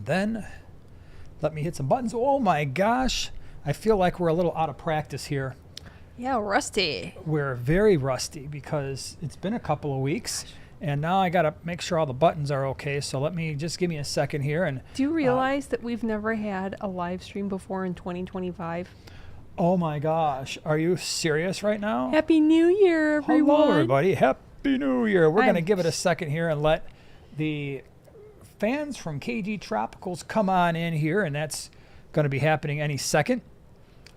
Then let me hit some buttons. Oh my gosh. I feel like we're a little out of practice here. Yeah, rusty. We're very rusty because it's been a couple of weeks. And now I got to make sure all the buttons are okay. So give me a second here. And do you realize that we've never had a live stream before in 2025? Oh my gosh. Are you serious right now? Happy New Year, everyone. Hello, everybody. Happy New Year. We're going to give it a second here and let the fans from KG Tropicals come on in here. And that's going to be happening any second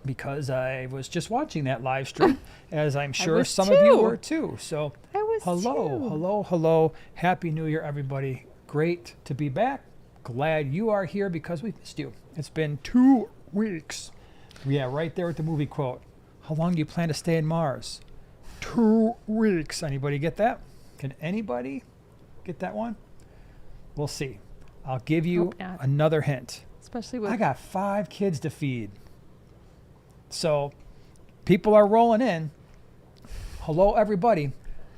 because I was just watching that live stream, as I'm sure some of you were too. So hello. Happy New Year, everybody. Great to be back. Glad you are here because we missed you. It's been 2 weeks. Yeah, right there with the movie quote. How long do you plan to stay in Mars? 2 weeks. Anybody get that? Can anybody get that one? We'll see. I'll give you another hint. Especially with... I got 5 kids to feed. So people are rolling in. Hello, everybody.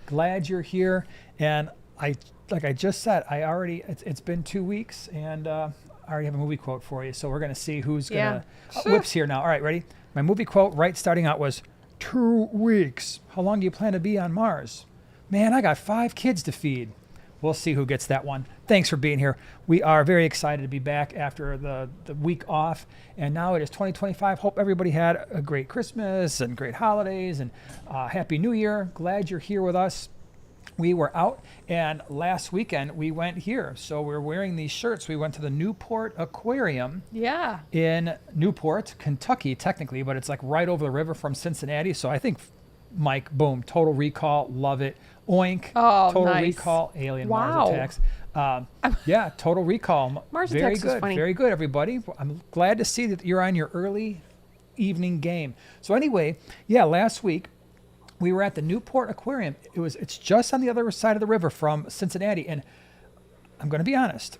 Glad you're here. And like I just said, it's been 2 weeks and I already have a movie quote for you. So we're going to see who's going to whips here now. All right, ready? My movie quote starting out was 2 weeks. How long do you plan to be on Mars? Man, I got 5 kids to feed. We'll see who gets that one. Thanks for being here. We are very excited to be back after the week off. And now it is 2025. Hope everybody had a great Christmas and great holidays and Happy New Year. Glad you're here with us. We were out, and last weekend we went here. So we're wearing these shirts. We went to the Newport Aquarium. Yeah. In Newport, Kentucky, technically, but it's like right over the river from Cincinnati. So I think, Mike, boom, Total Recall, love it. Oink, Total Recall, Alien, Mars Attacks. Yeah, Total Recall. Mars Attacks is funny. Very good, everybody. I'm glad to see that you're on your early evening game. So anyway, yeah, last week we were at the Newport Aquarium. It's just on the other side of the river from Cincinnati. And I'm going to be honest,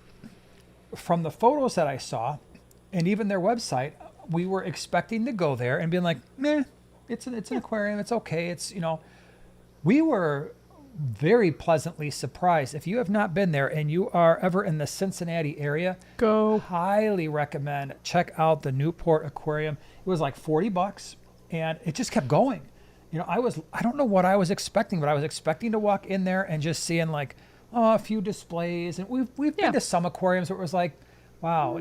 from the photos that I saw and even their website, we were expecting to go there and being like, meh, it's an aquarium. It's okay. We were very pleasantly surprised. If you have not been there and you are ever in the Cincinnati area, go. Highly recommend. Check out the Newport Aquarium. It was like $40 and it just kept going. I don't know what I was expecting, but I was expecting to walk in there and just seeing like a few displays. And we've been to some aquariums where it was like, wow,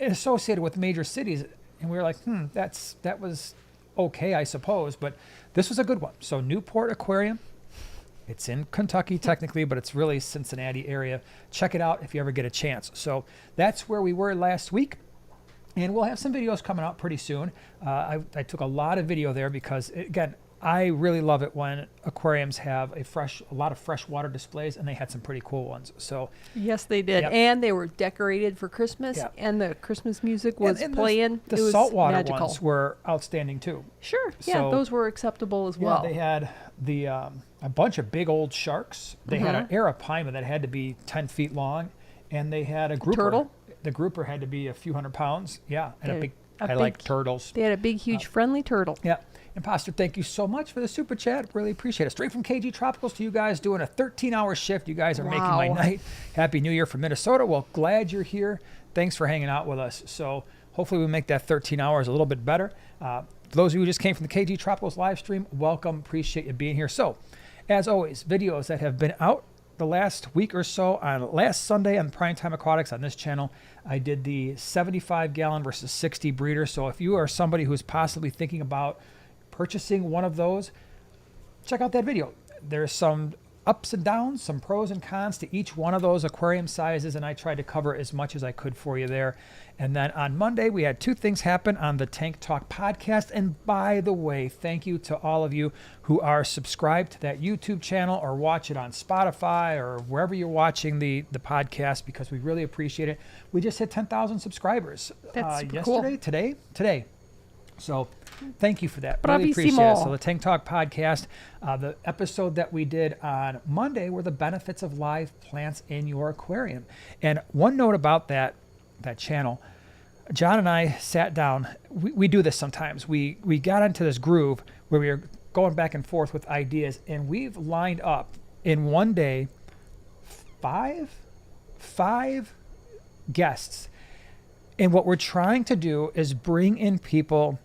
associated with major cities. And we were like, that was okay, I suppose. But this was a good one. So Newport Aquarium. It's in Kentucky technically, but it's really Cincinnati area. Check it out if you ever get a chance. So that's where we were last week. And we'll have some videos coming out pretty soon. I took a lot of video there because, again, I really love it when aquariums have a lot of freshwater displays, and they had some pretty cool ones. So yes, they did. Yep. And they were decorated for Christmas, and the Christmas music was playing. The saltwater ones were outstanding too. Sure. Yeah, those were acceptable as well. They had a bunch of big old sharks. They had an arapaima that had to be 10 feet long, and they had a grouper. Turtle? The grouper had to be a few hundred pounds. Yeah, and I like turtles. They had a big, huge, friendly turtle. Yeah. And Pastor, thank you so much for the super chat. Really appreciate it. Straight from KG Tropicals to you guys doing a 13-hour shift. You guys are making my night. Happy New Year from Minnesota. Well, glad you're here. Thanks for hanging out with us. So hopefully we make that 13 hours a little bit better. Those of you who just came from the KG Tropicals live stream, welcome. Appreciate you being here. So, as always, videos that have been out the last week or so. On last Sunday on Primetime Aquatics on this channel, I did the 75-gallon versus 60 breeder. So if you are somebody who's possibly thinking about purchasing one of those, check out that video. There's some ups and downs, some pros and cons to each one of those aquarium sizes, and I tried to cover as much as I could for you there. And then on Monday, we had 2 things happen on the Tank Talk podcast. And by the way, thank you to all of you who are subscribed to that YouTube channel or watch it on Spotify or wherever you're watching the podcast, because we really appreciate it. We just hit 10,000 subscribers. That's super yesterday, cool. Today. So thank you for that. But really appreciate it. So the Tank Talk podcast, the episode that we did on Monday were the benefits of live plants in your aquarium. And one note about that channel, John and I sat down. We do this sometimes. We got into this groove where we were going back and forth with ideas, and we've lined up in one day five guests. And what we're trying to do is bring in people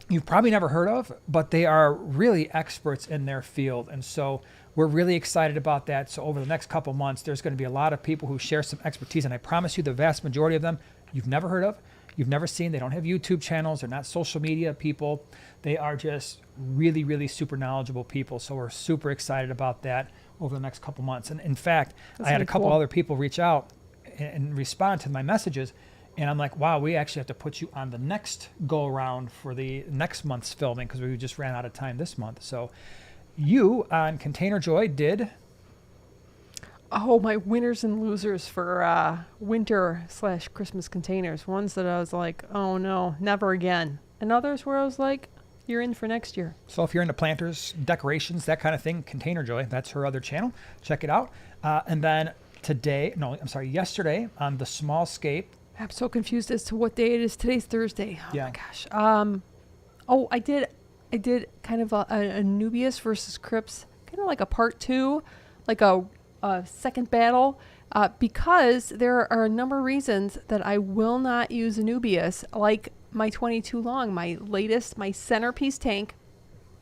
you've probably never heard of, but they are really experts in their field. And so we're really excited about that. So over the next couple months, there's going to be a lot of people who share some expertise. And I promise you the vast majority of them you've never heard of, you've never seen. They don't have YouTube channels. They're not social media people. They are just really, really super knowledgeable people. So we're super excited about that over the next couple months. And in fact, I had a couple other people reach out and respond to my messages. And I'm like, wow, we actually have to put you on the next go around for the next month's filming because we just ran out of time this month. So you on Container Joy did. Oh, my winners and losers for winter/Christmas containers. Ones that I was like, oh no, never again. And others where I was like, you're in for next year. So if you're into planters, decorations, that kind of thing, Container Joy, that's her other channel. Check it out. And then yesterday on the small scape. I'm so confused as to what day it is. Today's Thursday. Oh my gosh. I did kind of a Nubius versus Crips, kind of like a part 2, like a second battle, because there are a number of reasons that I will not use a Nubius, like my 22 long, my centerpiece tank.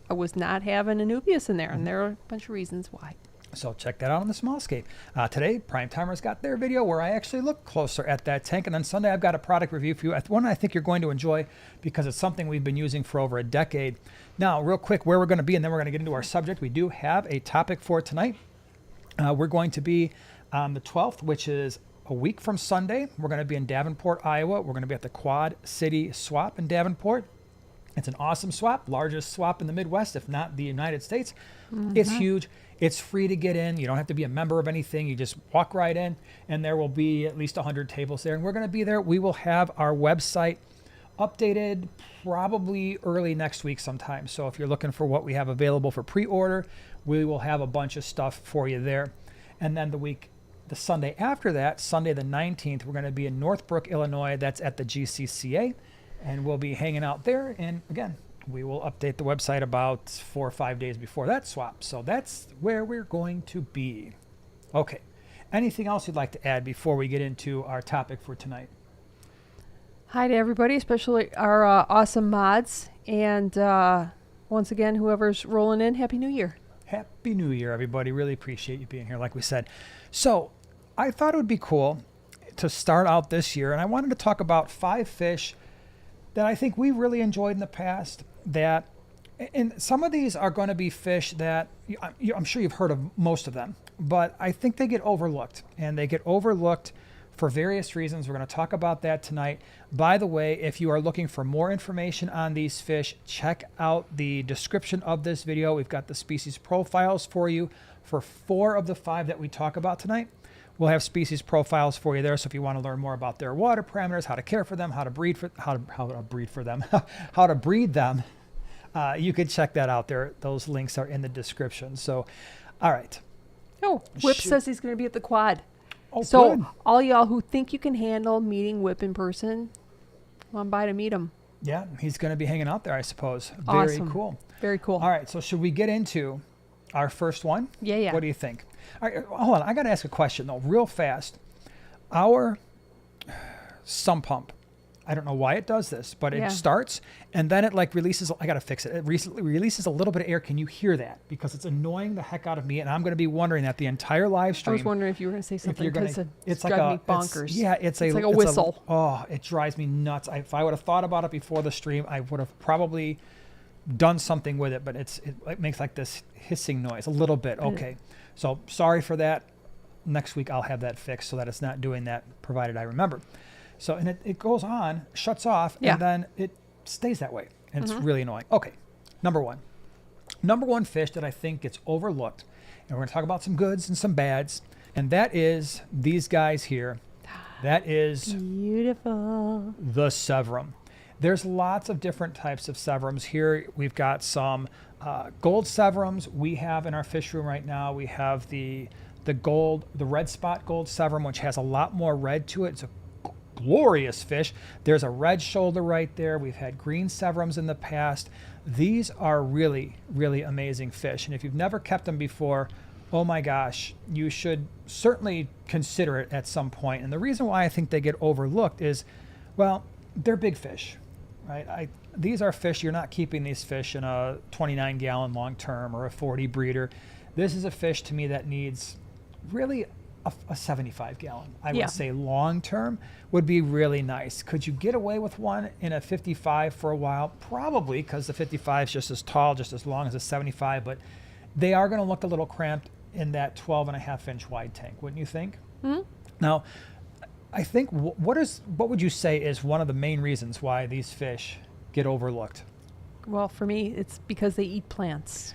I was not having a Nubius in there, and there are a bunch of reasons why. So check that out on the small scape. Today, Prime Timers got their video where I actually look closer at that tank. And then Sunday, I've got a product review for you. One I think you're going to enjoy because it's something we've been using for over a decade. Now, real quick, where we're going to be, and then we're going to get into our subject. We do have a topic for tonight. We're going to be on the 12th, which is a week from Sunday. We're going to be in Davenport, Iowa. We're going to be at the Quad City Swap in Davenport. It's an awesome swap, largest swap in the Midwest, if not the United States. Mm-hmm. It's huge. It's free to get in. You don't have to be a member of anything. You just walk right in, and there will be at least 100 tables there. And we're going to be there. We will have our website updated probably early next week sometime. So if you're looking for what we have available for pre-order, we will have a bunch of stuff for you there. And then the Sunday after that, Sunday the 19th, we're going to be in Northbrook, Illinois. That's at the GCCA. And we'll be hanging out there. And again, we will update the website about 4 or 5 days before that swap. So that's where we're going to be. Okay. Anything else you'd like to add before we get into our topic for tonight? Hi to everybody, especially our awesome mods. And once again, whoever's rolling in, Happy New Year. Happy New Year, everybody. Really appreciate you being here, like we said. So I thought it would be cool to start out this year. And I wanted to talk about 5 fish that I think we really enjoyed in the past, and some of these are going to be fish that I'm sure you've heard of most of them, but I think they get overlooked, and they get overlooked for various reasons. We're going to talk about that tonight. By the way, if you are looking for more information on these fish, check out the description of this video. We've got the species profiles for you for 4 of the 5 that we talk about tonight. We'll have species profiles for you there. So if you want to learn more about their water parameters, how to care for them, how to breed them, you can check that out there. Those links are in the description. So, all right. Oh, Whip says he's going to be at the Quad. Oh, so good. All y'all who think you can handle meeting Whip in person, come on by to meet him. Yeah, he's going to be hanging out there, I suppose. Awesome. Very cool. Very cool. All right. So should we get into our first one? Yeah. What do you think? All right, hold on. I got to ask a question, though, real fast. Our sump pump, I don't know why it does this, but it starts, and then it releases. I got to fix it. It releases a little bit of air. Can you hear that? Because it's annoying the heck out of me, and I'm going to be wondering that the entire live stream. I was wondering if you were going to say something because it's like driving me bonkers. It's like a whistle. It drives me nuts. If I would have thought about it before the stream, I would have probably done something with it, but it makes like this hissing noise a little bit. Okay. So sorry for that. Next week I'll have that fixed so that it's not doing that, provided I remember. So, and it goes on, shuts off, and then it stays that way. And it's really annoying. Okay, number one fish that I think gets overlooked, and we're going to talk about some goods and some bads, and that is these guys here. That is beautiful. The severum. There's lots of different types of severums. Here we've got some gold severums we have in our fish room right now. We have the red spot gold severum, which has a lot more red to it. It's a glorious fish. There's a red shoulder right there. We've had green severums in the past. These are really, really amazing fish. And if you've never kept them before, oh my gosh, you should certainly consider it at some point. And the reason why I think they get overlooked is, well, they're big fish, right? These are fish, you're not keeping these fish in a 29 gallon long term or a 40 breeder. This is a fish to me that needs really a 75 gallon. I would say long term would be really nice. Could you get away with one in a 55 for a while? Probably, because the 55 is just as tall, just as long as a 75, but they are going to look a little cramped in that 12.5-inch wide tank, wouldn't you think? Mm-hmm. Now, I think what would you say is one of the main reasons why these fish get overlooked? Well, for me, it's because they eat plants.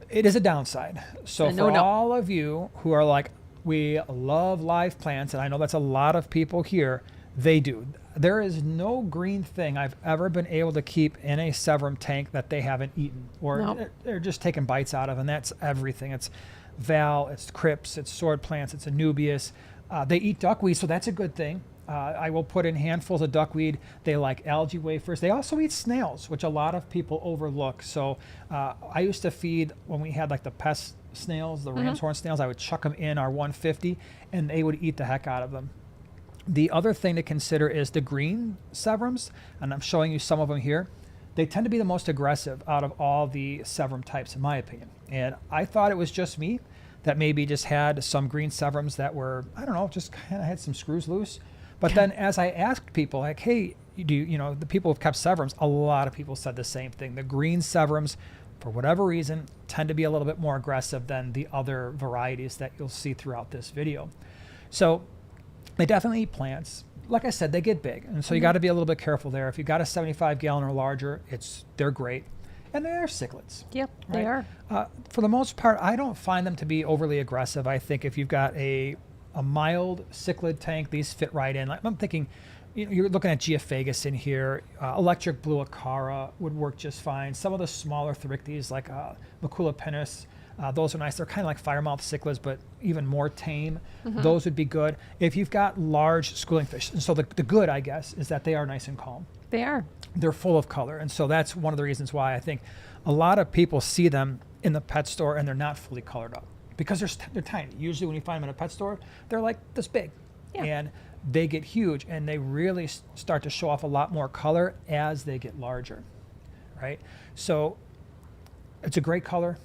It is a downside. So for all of you who are like, we love live plants, and I know that's a lot of people here, they do. There is no green thing I've ever been able to keep in a severum tank that they haven't eaten, or they're just taking bites out of, and that's everything. It's val, it's crips, it's sword plants, it's anubias. They eat duckweed, so that's a good thing. I will put in handfuls of duckweed. They like algae wafers. They also eat snails, which a lot of people overlook. So I used to feed, when we had like the pest snails, the ram's horn snails, I would chuck them in our 150, and they would eat the heck out of them. The other thing to consider is the green severums, and I'm showing you some of them here. They tend to be the most aggressive out of all the severum types, in my opinion. And I thought it was just me that maybe just had some green severums that were, I don't know, just kind of had some screws loose. But then as I asked people, like, hey, the people who've kept severums, a lot of people said the same thing. The green severums, for whatever reason, tend to be a little bit more aggressive than the other varieties that you'll see throughout this video. So they definitely eat plants. Like I said, they get big. And so you got to be a little bit careful there. If you got a 75 gallon or larger, they're great. And they are cichlids. Yep, right? they are. For the most part, I don't find them to be overly aggressive. I think if you've got a mild cichlid tank, these fit right in. I'm thinking, you're looking at Geophagus in here. Electric blue acara would work just fine. Some of the smaller therichthys, like Macula pinus, those are nice. They're kind of like firemouth cichlids, but even more tame. Those would be good. If you've got large schooling fish, and so the good, I guess, is that they are nice and calm. They are. They're full of color, and so that's one of the reasons why I think a lot of people see them in the pet store and they're not fully colored up, because they're tiny. Usually when you find them in a pet store, they're like this big, and they get huge, and they really start to show off a lot more color as they get larger, right? So it's a great color.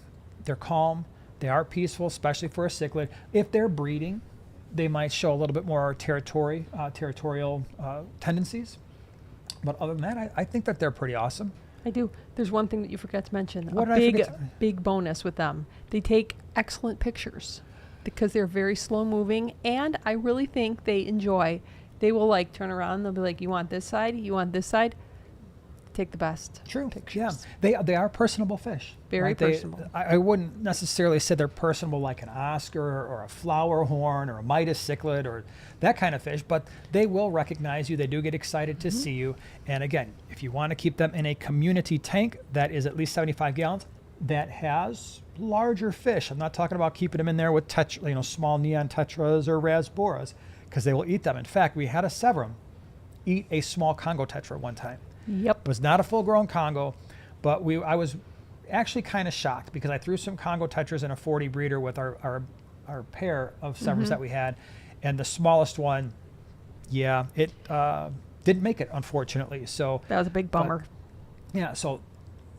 They're calm. They are peaceful, especially for a cichlid. If they're breeding, they might show a little bit more territorial tendencies. But other than that, I think that they're pretty awesome. I do. There's one thing that you forgot to mention. What Big bonus with them. They take excellent pictures because they're very slow moving, and I really think they will like turn around and they'll be like, you want this side? You want this side? Take the best pictures. Yeah, they are personable fish. Very right? personable. I wouldn't necessarily say they're personable like an Oscar or a flower horn or a Midas cichlid or that kind of fish, but they will recognize you. They do get excited to see you. And again, if you want to keep them in a community tank that is at least 75 gallons, that has larger fish. I'm not talking about keeping them in there with small neon tetras or rasboras, because they will eat them. In fact, we had a severum eat a small Congo tetra one time. Yep. It was not a full-grown Congo, but I was actually kind of shocked because I threw some Congo tetras in a 40 breeder with our pair of severums that we had, and the smallest one, it didn't make it, unfortunately. So that was a big bummer. So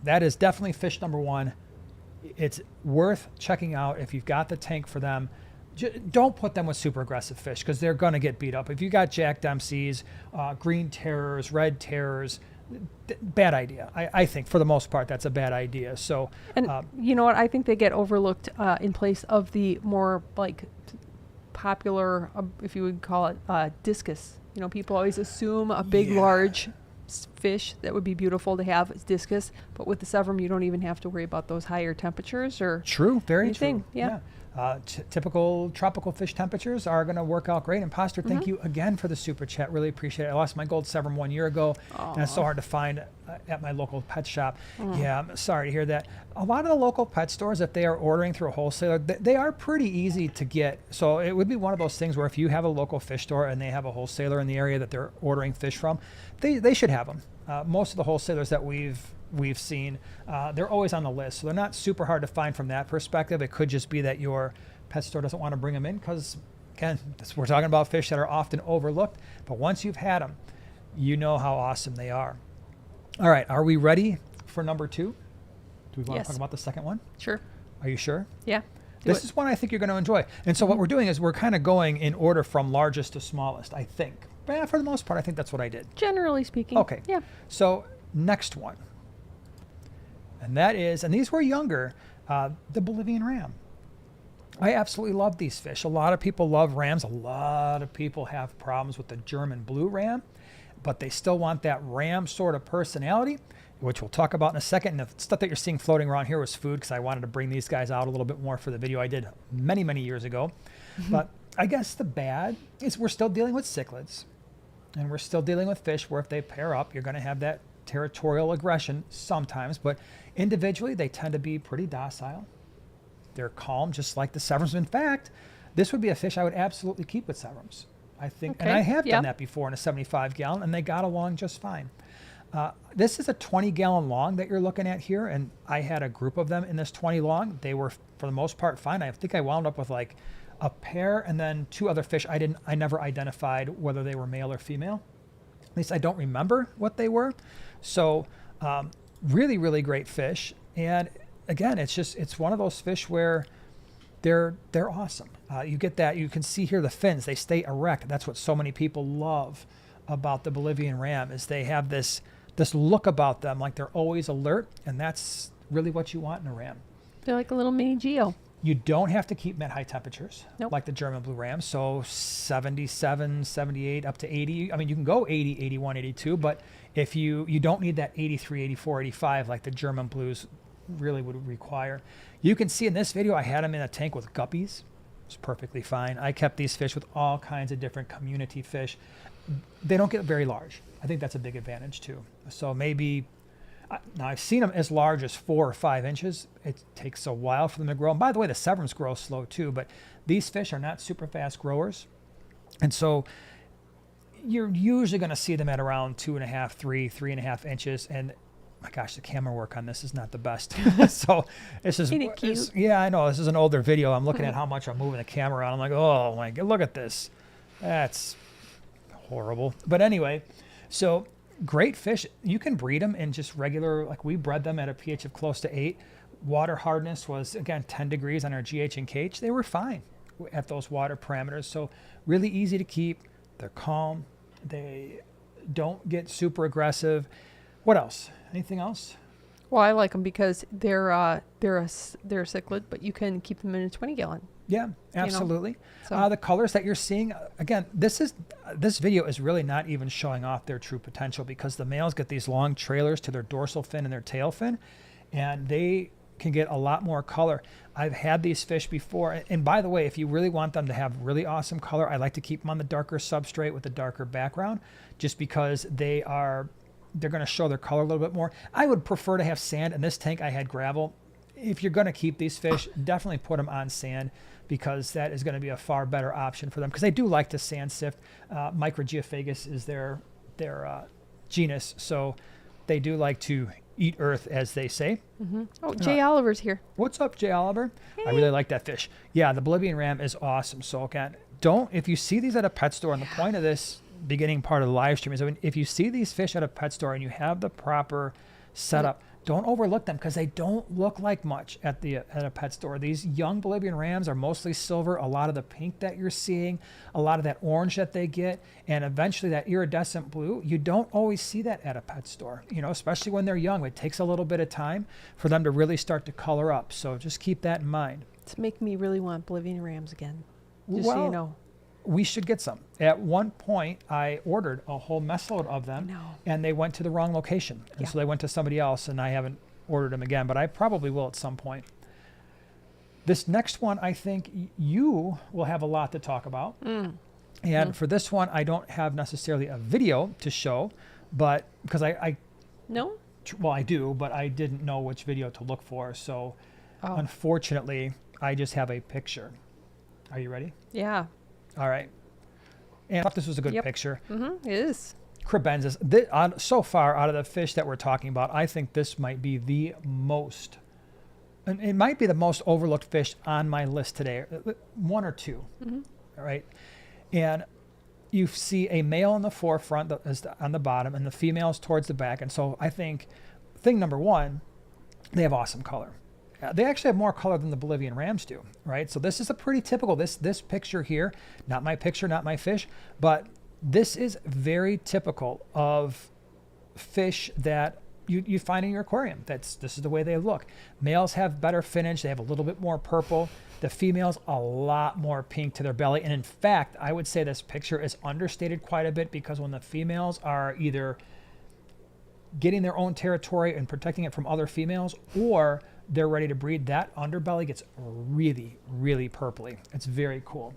that is definitely fish number one. It's worth checking out if you've got the tank for them. Don't put them with super aggressive fish because they're going to get beat up. If you got Jack Dempsey's, green terrors, red terrors, bad idea. I think for the most part that's a bad idea. So, and you know what? I think they get overlooked in place of the more like popular, if you would call it, discus. People always assume a big, large fish that would be beautiful to have is discus, but with the severum you don't even have to worry about those higher temperatures or very anything. True. Yeah. Typical tropical fish temperatures are going to work out great. And Pastor, thank you again for the super chat. Really appreciate it. I lost my gold severum 1 year ago, and it's so hard to find at my local pet shop. Yeah, I'm sorry to hear that. A lot of the local pet stores, if they are ordering through a wholesaler, they are pretty easy to get. So it would be one of those things where if you have a local fish store and they have a wholesaler in the area that they're ordering fish from, they should have them. Most of the wholesalers that we've we've seen. They're always on the list, so they're not super hard to find from that perspective. It could just be that your pet store doesn't want to bring them in because, again, we're talking about fish that are often overlooked. But once you've had them, you know how awesome they are. All right, are we ready for number 2? Do we want to talk about the second one? Sure. Are you sure? Yeah. This is one I think you're going to enjoy. And so what we're doing is we're kind of going in order from largest to smallest, I think. But for the most part, I think that's what I did. Generally speaking. Okay. Yeah. So next one. And that is, and these were younger, the Bolivian ram. I absolutely love these fish. A lot of people love rams. A lot of people have problems with the German blue ram, but they still want that ram sort of personality, which we'll talk about in a second. And the stuff that you're seeing floating around here was food because I wanted to bring these guys out a little bit more for the video I did many, many years ago. But I guess the bad is we're still dealing with cichlids, and we're still dealing with fish where if they pair up, you're going to have that territorial aggression sometimes. But individually, they tend to be pretty docile. They're calm, just like the severums. In fact, this would be a fish I would absolutely keep with severums. I think, and I have done that before in a 75 gallon, and they got along just fine. This is a 20 gallon long that you're looking at here, and I had a group of them in this 20 long. They were, for the most part, fine. I think I wound up with like a pair and then 2 other fish. I never identified whether they were male or female. At least I don't remember what they were. So really, really great fish. And again, it's one of those fish where they're awesome. You get that. You can see here the fins. They stay erect. That's what so many people love about the Bolivian ram is they have this look about them like they're always alert, and that's really what you want in a ram. They're like a little mini Geo. You don't have to keep them at high temperatures like the German blue ram. So 77, 78, up to 80. I mean, you can go 80, 81, 82, but if you don't need that 83, 84, 85 like the German blues really would require. You can see in this video I had them in a tank with guppies. It's perfectly fine. I kept these fish with all kinds of different community fish. They don't get very large. I think that's a big advantage too. So maybe, now I've seen them as large as 4 or 5 inches. It takes a while for them to grow. And by the way, the severums grow slow too, but these fish are not super fast growers. And so you're usually going to see them at around 2.5, 3.5 inches. And my gosh, the camera work on this is not the best. So this is, yeah, I know this is an older video. I'm looking at how much I'm moving the camera around. I'm like, oh my God, look at this. That's horrible. But anyway, so great fish. You can breed them in just regular, like we bred them at a pH of close to 8. Water hardness was, again, 10 degrees on our GH and KH. They were fine at those water parameters. So really easy to keep. They're calm. They don't get super aggressive. What else? Anything else? Well, I like them because they're a cichlid, but you can keep them in a 20 gallon. Yeah, absolutely. You know? So. The colors that you're seeing, again, this video is really not even showing off their true potential because the males get these long trailers to their dorsal fin and their tail fin, and they can get a lot more color. I've had these fish before, and by the way, if you really want them to have really awesome color, I like to keep them on the darker substrate with the darker background, just because they're going to show their color a little bit more. I would prefer to have sand. In this tank, I had gravel. If you're going to keep these fish, definitely put them on sand because that is going to be a far better option for them because they do like to sand sift. Microgeophagus is their genus, so they do like to eat earth, as they say. Mm-hmm. Oh, Jay Oliver's here. What's up, Jay Oliver? Hey. I really like that fish. Yeah, the Bolivian ram is awesome. So again, if you see these at a pet store, and the point of this beginning part of the live stream is if you see these fish at a pet store and you have the proper setup, don't overlook them because they don't look like much at a pet store. These young Bolivian rams are mostly silver. A lot of the pink that you're seeing, a lot of that orange that they get, and eventually that iridescent blue, you don't always see that at a pet store, especially when they're young. It takes a little bit of time for them to really start to color up. So just keep that in mind. It's making me really want Bolivian rams again, just well, so you know. We should get some. At one point, I ordered a whole mess load of them, and they went to the wrong location. And so they went to somebody else, and I haven't ordered them again, but I probably will at some point. This next one, I think you will have a lot to talk about. And for this one, I don't have necessarily a video to show, but because No? Well, I do, but I didn't know which video to look for. So unfortunately, I just have a picture. Are you ready? Yeah. All right. And I thought this was a good picture. Mm-hmm. It is. kribensis. So far out of the fish that we're talking about, I think this might be the most, and it might be the most overlooked fish on my list today. One or two, all right? And you see a male in the forefront that is on the bottom and the females towards the back. And so I think thing number one, they have awesome color. They actually have more color than the Bolivian rams do, right? So this is a pretty typical, this picture here, not my picture, not my fish, but this is very typical of fish that you find in your aquarium. This is the way they look. Males have better finnage. They have a little bit more purple. The females, a lot more pink to their belly. And in fact, I would say this picture is understated quite a bit, because when the females are either getting their own territory and protecting it from other females, or they're ready to breed, that underbelly gets really, really purpley. It's very cool.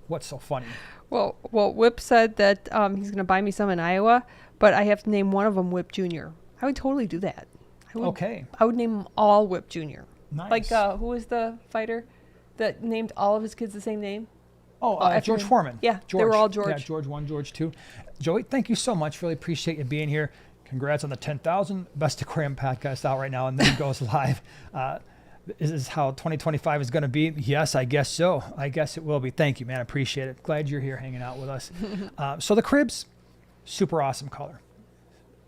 What's so funny? Well, Whip said that he's going to buy me some in Iowa, but I have to name one of them Whip Jr. I would totally do that. Okay. I would name them all Whip Jr. Nice. Like, who was the fighter that named all of his kids the same name? George Foreman. Yeah, George. they were all George. Yeah, George 1, George 2. Joey, thank you so much. Really appreciate you being here. Congrats on the 10,000 Best Aquarium podcast out right now, and then it goes live. Is this how 2025 is going to be? Yes, I guess so. I guess it will be. Thank you, man. I appreciate it. Glad you're here hanging out with us. So the cribs, super awesome color.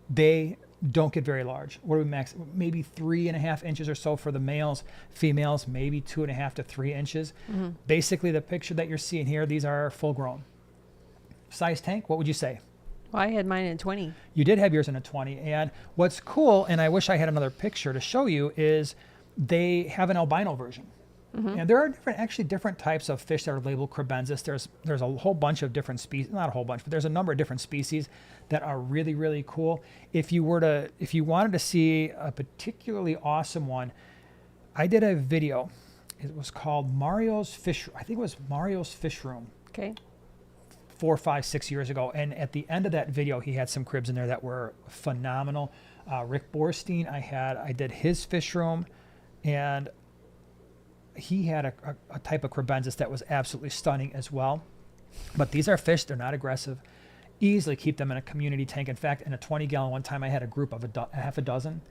They don't get very large. What do we max? Maybe 3.5 inches or so for the males. Females, maybe 2.5 to 3 inches. Basically, the picture that you're seeing here, these are full grown. Size tank, what would you say? Well, I had mine in 20. You did have yours in a 20. And what's cool, and I wish I had another picture to show you, is they have an albino version. And there are different types of fish that are labeled kribensis. There's a whole bunch of different species, not a whole bunch, but there's a number of different species that are really, really cool. If you wanted to see a particularly awesome one, I did a video. It was called Mario's Fish. I think it was Mario's Fish Room. Okay. 4, 5, 6 years ago. And at the end of that video, he had some cribs in there that were phenomenal. Rick Borstein, I did his fish room, and he had a type of kribensis that was absolutely stunning as well. But these are fish, they're not aggressive. Easily keep them in a community tank. In fact, in a 20-gallon one time, I had a group of half a dozen.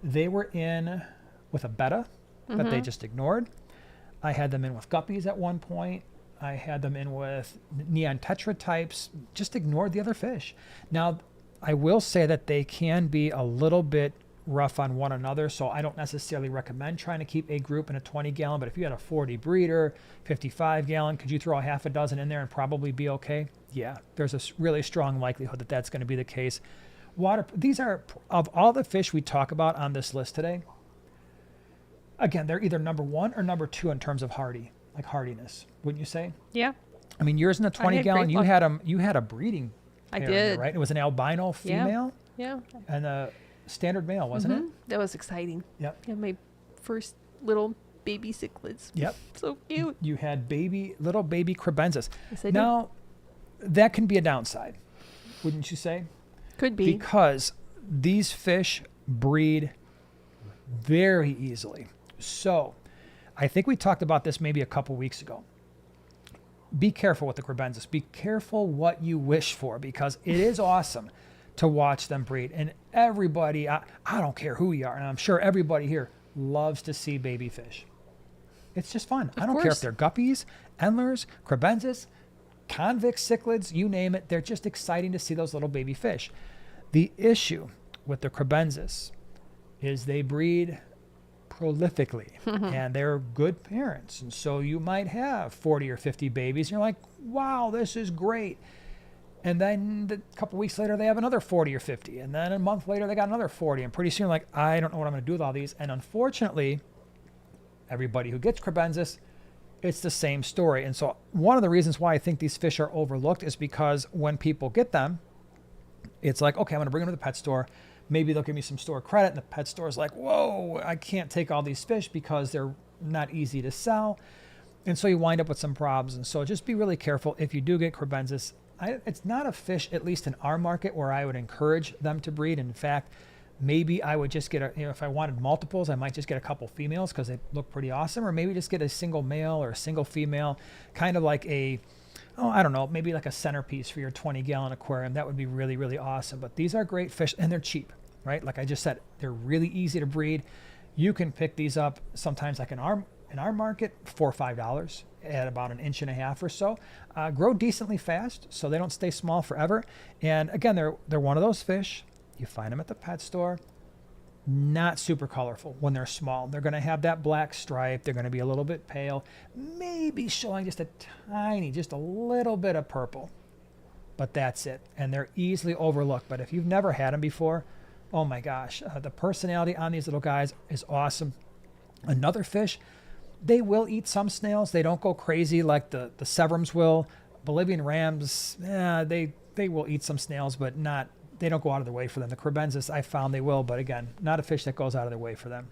They were in with a betta that they just ignored. I had them in with guppies at one point. I had them in with neon tetra types, just ignored the other fish. Now, I will say that they can be a little bit rough on one another, so I don't necessarily recommend trying to keep a group in a 20-gallon, but if you had a 40 breeder, 55-gallon, could you throw a half a dozen in there and probably be okay? Yeah, there's a really strong likelihood that that's going to be the case. These are, of all the fish we talk about on this list today, again, they're either number 1 or number 2 in terms of hardiness, wouldn't you say? Yeah. I mean, yours in a 20-gallon, you had a breeding pair, I did. right? It was an albino female. Yeah. And a standard male, wasn't it? That was exciting. Yep. Yeah, my first little baby cichlids. Yep. So cute. You had little baby kribensis. Yes, I did. Now, that can be a downside, wouldn't you say? Could be. Because these fish breed very easily. So, I think we talked about this maybe a couple weeks ago. Be careful with the kribensis. Be careful what you wish for, because it is awesome to watch them breed. And everybody, I don't care who you are, and I'm sure everybody here loves to see baby fish. It's just fun. I don't care if they're guppies, endlers, kribensis, convict cichlids, you name it. They're just exciting to see those little baby fish. The issue with the kribensis is they breed prolifically and they're good parents. And so you might have 40 or 50 babies. And you're like, wow, this is great. And then a couple weeks later, they have another 40 or 50. And then a month later, they got another 40. And pretty soon, like, I don't know what I'm going to do with all these. And unfortunately, everybody who gets kribensis, it's the same story. And so one of the reasons why I think these fish are overlooked is because when people get them, it's like, okay, I'm going to bring them to the pet store. Maybe they'll give me some store credit. And the pet store is like, whoa, I can't take all these fish because they're not easy to sell. And so you wind up with some problems. And so just be really careful if you do get kribensis. It's not a fish, at least in our market, where I would encourage them to breed. In fact, maybe I would just get if I wanted multiples, I might just get a couple females because they look pretty awesome, or maybe just get a single male or a single female, kind of like I don't know, maybe like a centerpiece for your 20-gallon aquarium. That would be really, really awesome. But these are great fish, and they're cheap, right? Like I just said, they're really easy to breed. You can pick these up sometimes like in our market, $4 or $5 at about 1.5 inches or so. Grow decently fast, so they don't stay small forever. And again, they're one of those fish. You find them at the pet store. Not super colorful when they're small. They're going to have that black stripe. They're going to be a little bit pale, maybe showing just a little bit of purple. But that's it. And they're easily overlooked. But if you've never had them before, oh my gosh, the personality on these little guys is awesome. Another fish, they will eat some snails. They don't go crazy like the severums will. Bolivian rams, they will eat some snails, but they don't go out of their way for them. The kribensis, I found they will, but again, not a fish that goes out of their way for them.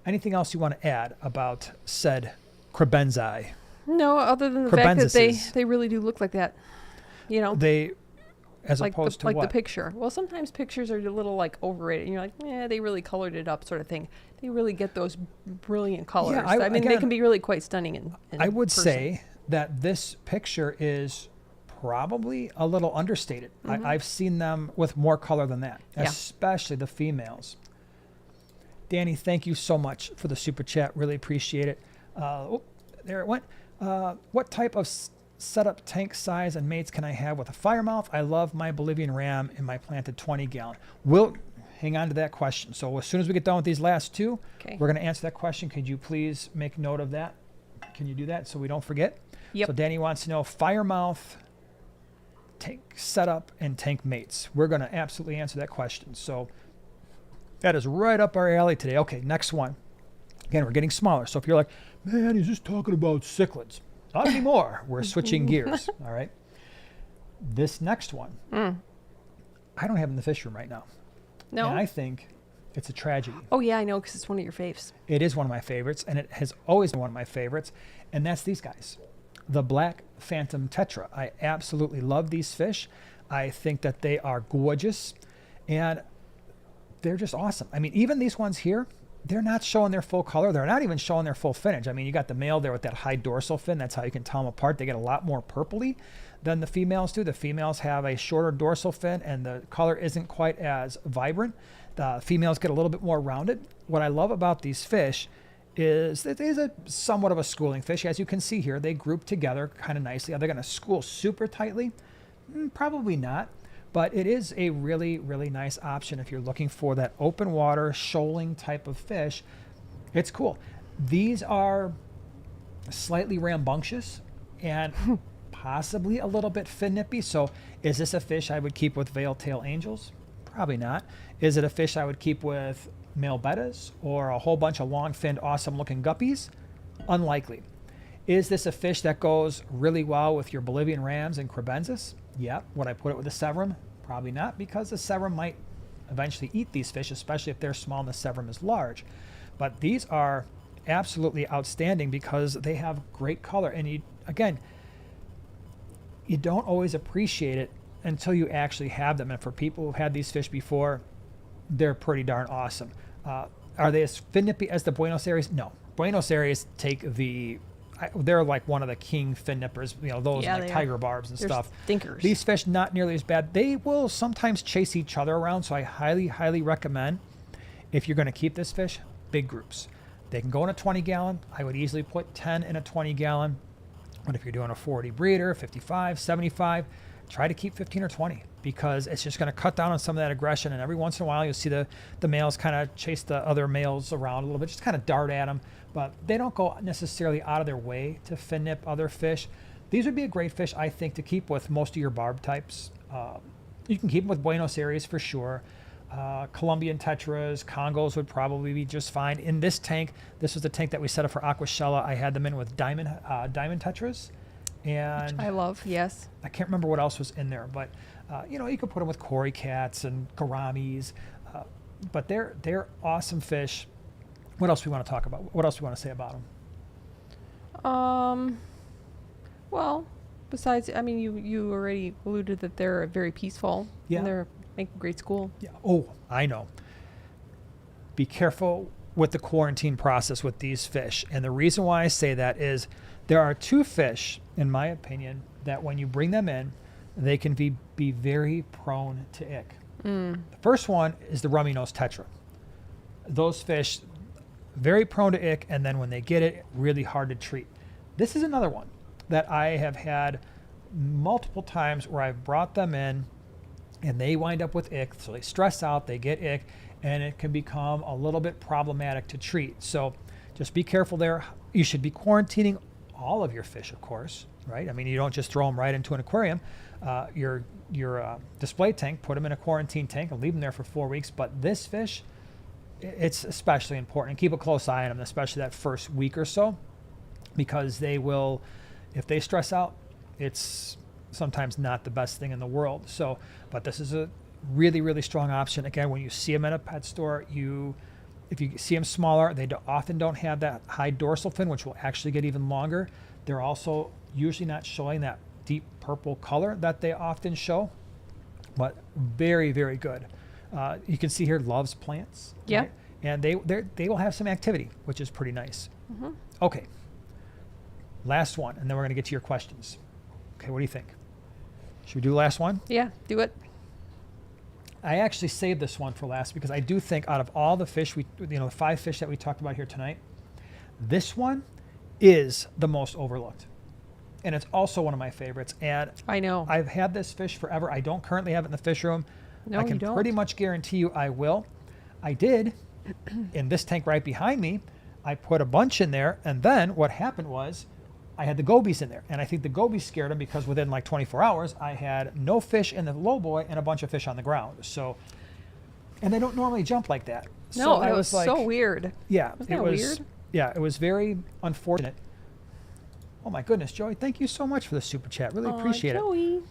Anything else you want to add about said kribensi? No, other than the fact that they really do look like that. You know, they, as like opposed to like what? the picture. Well, sometimes pictures are a little like overrated, and you're like, they really colored it up, sort of thing. They really get those brilliant colors. Yeah, I mean, they can be really quite stunning in I would person. say that this picture is probably a little understated. Mm-hmm. I've seen them with more color than that, Yeah. especially the females. Danny, thank you so much for the super chat. Really appreciate it. There it went. What type of setup tank size and mates can I have with a firemouth? I love my Bolivian ram in my planted 20-gallon. We'll hang on to that question. So as soon as we get done with these last two, we're going to answer that question. Could you please make note of that? Can you do that so we don't forget? Yep. So Danny wants to know firemouth, tank setup, and tank mates. We're going to absolutely answer that question. So that is right up our alley today. Okay, next one. Again, we're getting smaller. So if you're like, man, he's just talking about cichlids. Not anymore. We're switching gears. All right. This next one, I don't have in the fish room right now. No. And I think it's a tragedy. Oh, yeah, I know, because it's one of your faves. It is one of my favorites, and it has always been one of my favorites, and that's these guys. The black phantom tetra. I absolutely love these fish. I think that they are gorgeous, and they're just awesome. I mean, even these ones here, they're not showing their full color. They're not even showing their full finnage. I mean, you got the male there with that high dorsal fin. That's how you can tell them apart. They get a lot more purpley than the females do. The females have a shorter dorsal fin, and the color isn't quite as vibrant. The females get a little bit more rounded. What I love about these fish is that it is somewhat of a schooling fish. As you can see here, they group together kind of nicely. Are they going to school super tightly? Probably not. But it is a really, really nice option if you're looking for that open water shoaling type of fish. It's cool. These are slightly rambunctious and possibly a little bit fin nippy. So is this a fish I would keep with veil tail angels? Probably not. Is it a fish I would keep with male bettas or a whole bunch of long-finned, awesome-looking guppies? Unlikely. Is this a fish that goes really well with your Bolivian rams and kribensis? Yep. Would I put it with a severum? Probably not, because the severum might eventually eat these fish, especially if they're small and the severum is large. But these are absolutely outstanding because they have great color. And you don't always appreciate it until you actually have them. And for people who've had these fish before, they're pretty darn awesome. Are they as fin nippy as the Buenos Aires? No. Buenos Aires they're like one of the king fin nippers, those like tiger barbs and stuff. Stinkers. These fish, not nearly as bad. They will sometimes chase each other around, so I highly, highly recommend, if you're going to keep this fish, big groups. They can go in a 20-gallon. I would easily put 10 in a 20-gallon. But if you're doing a 40 breeder, 55, 75, try to keep 15 or 20, because it's just going to cut down on some of that aggression. And every once in a while, you'll see the males kind of chase the other males around a little bit, just kind of dart at them. But they don't go necessarily out of their way to fin nip other fish. These would be a great fish, I think, to keep with most of your barb types. You can keep them with Buenos Aires for sure. Colombian tetras, Congos would probably be just fine. In this tank, this was the tank that we set up for Aquashella. I had them in with diamond tetras. And which I love, yes. I can't remember what else was in there, but you could put them with cory cats and gouramis. But they're awesome fish. What else do we want to talk about? What else do we want to say about them? Well, besides, I mean, you already alluded that they're very peaceful. Yeah. And they're making great school. Yeah. Oh, I know. Be careful with the quarantine process with these fish. And the reason why I say that is there are two fish, in my opinion, that when you bring them in, they can be very prone to ick. The first one is the rummy nose tetra. Those fish, very prone to ick, and then when they get it, really hard to treat. This is another one that I have had multiple times where I've brought them in and they wind up with ick, so they stress out, they get ick, and it can become a little bit problematic to treat. So just be careful there. You should be quarantining all of your fish, of course, right? I mean, you don't just throw them right into an aquarium. Your display tank, put them in a quarantine tank and leave them there for 4 weeks. But this fish, it's especially important. And keep a close eye on them, especially that first week or so, because they will, if they stress out, it's sometimes not the best thing in the world. So, but this is a really, really strong option. Again, when you see them at a pet store, if you see them smaller, they often don't have that high dorsal fin, which will actually get even longer. They're also usually not showing that deep purple color that they often show, but very, very good. You can see here, loves plants. Yeah. Right? And they will have some activity, which is pretty nice. Okay. Last one, and then we're going to get to your questions. Okay, what do you think? Should we do the last one? Yeah, do it. I actually saved this one for last because I do think out of all the fish the 5 fish that we talked about here tonight, this one is the most overlooked. And it's also one of my favorites. And I know. I've had this fish forever. I don't currently have it in the fish room. No, I can you don't. pretty much guarantee you I will. I did in this tank right behind me. I put a bunch in there, and then what happened was I had the gobies in there, and I think the gobies scared them because within like 24 hours, I had no fish in the lowboy and a bunch of fish on the ground. So, and they don't normally jump like that. No, so it was like, so weird. Yeah, Wasn't that weird? Yeah, it was very unfortunate. Oh my goodness, Joey, thank you so much for the super chat. Really appreciate Joey. it.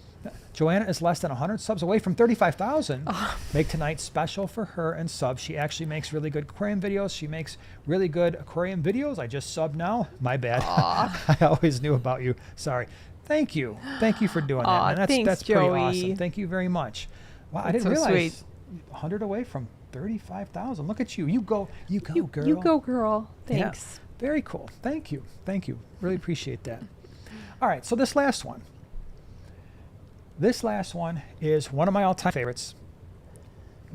Joanna is less than 100 subs away from 35,000. Make tonight special for her and subs. She actually makes really good aquarium videos. She makes really good aquarium videos. I just subbed now. My bad. I always knew about you. Sorry. Thank you. Thank you for doing that. Man. That's pretty Joey. awesome. Thank you very much. Wow, I didn't so realize sweet. 100 away from 35,000. Look at you. You go girl. You go, girl. Thanks. Yeah. Very cool. Thank you. Thank you. Really appreciate that. All right, so this last one. This last one is one of my all-time favorites.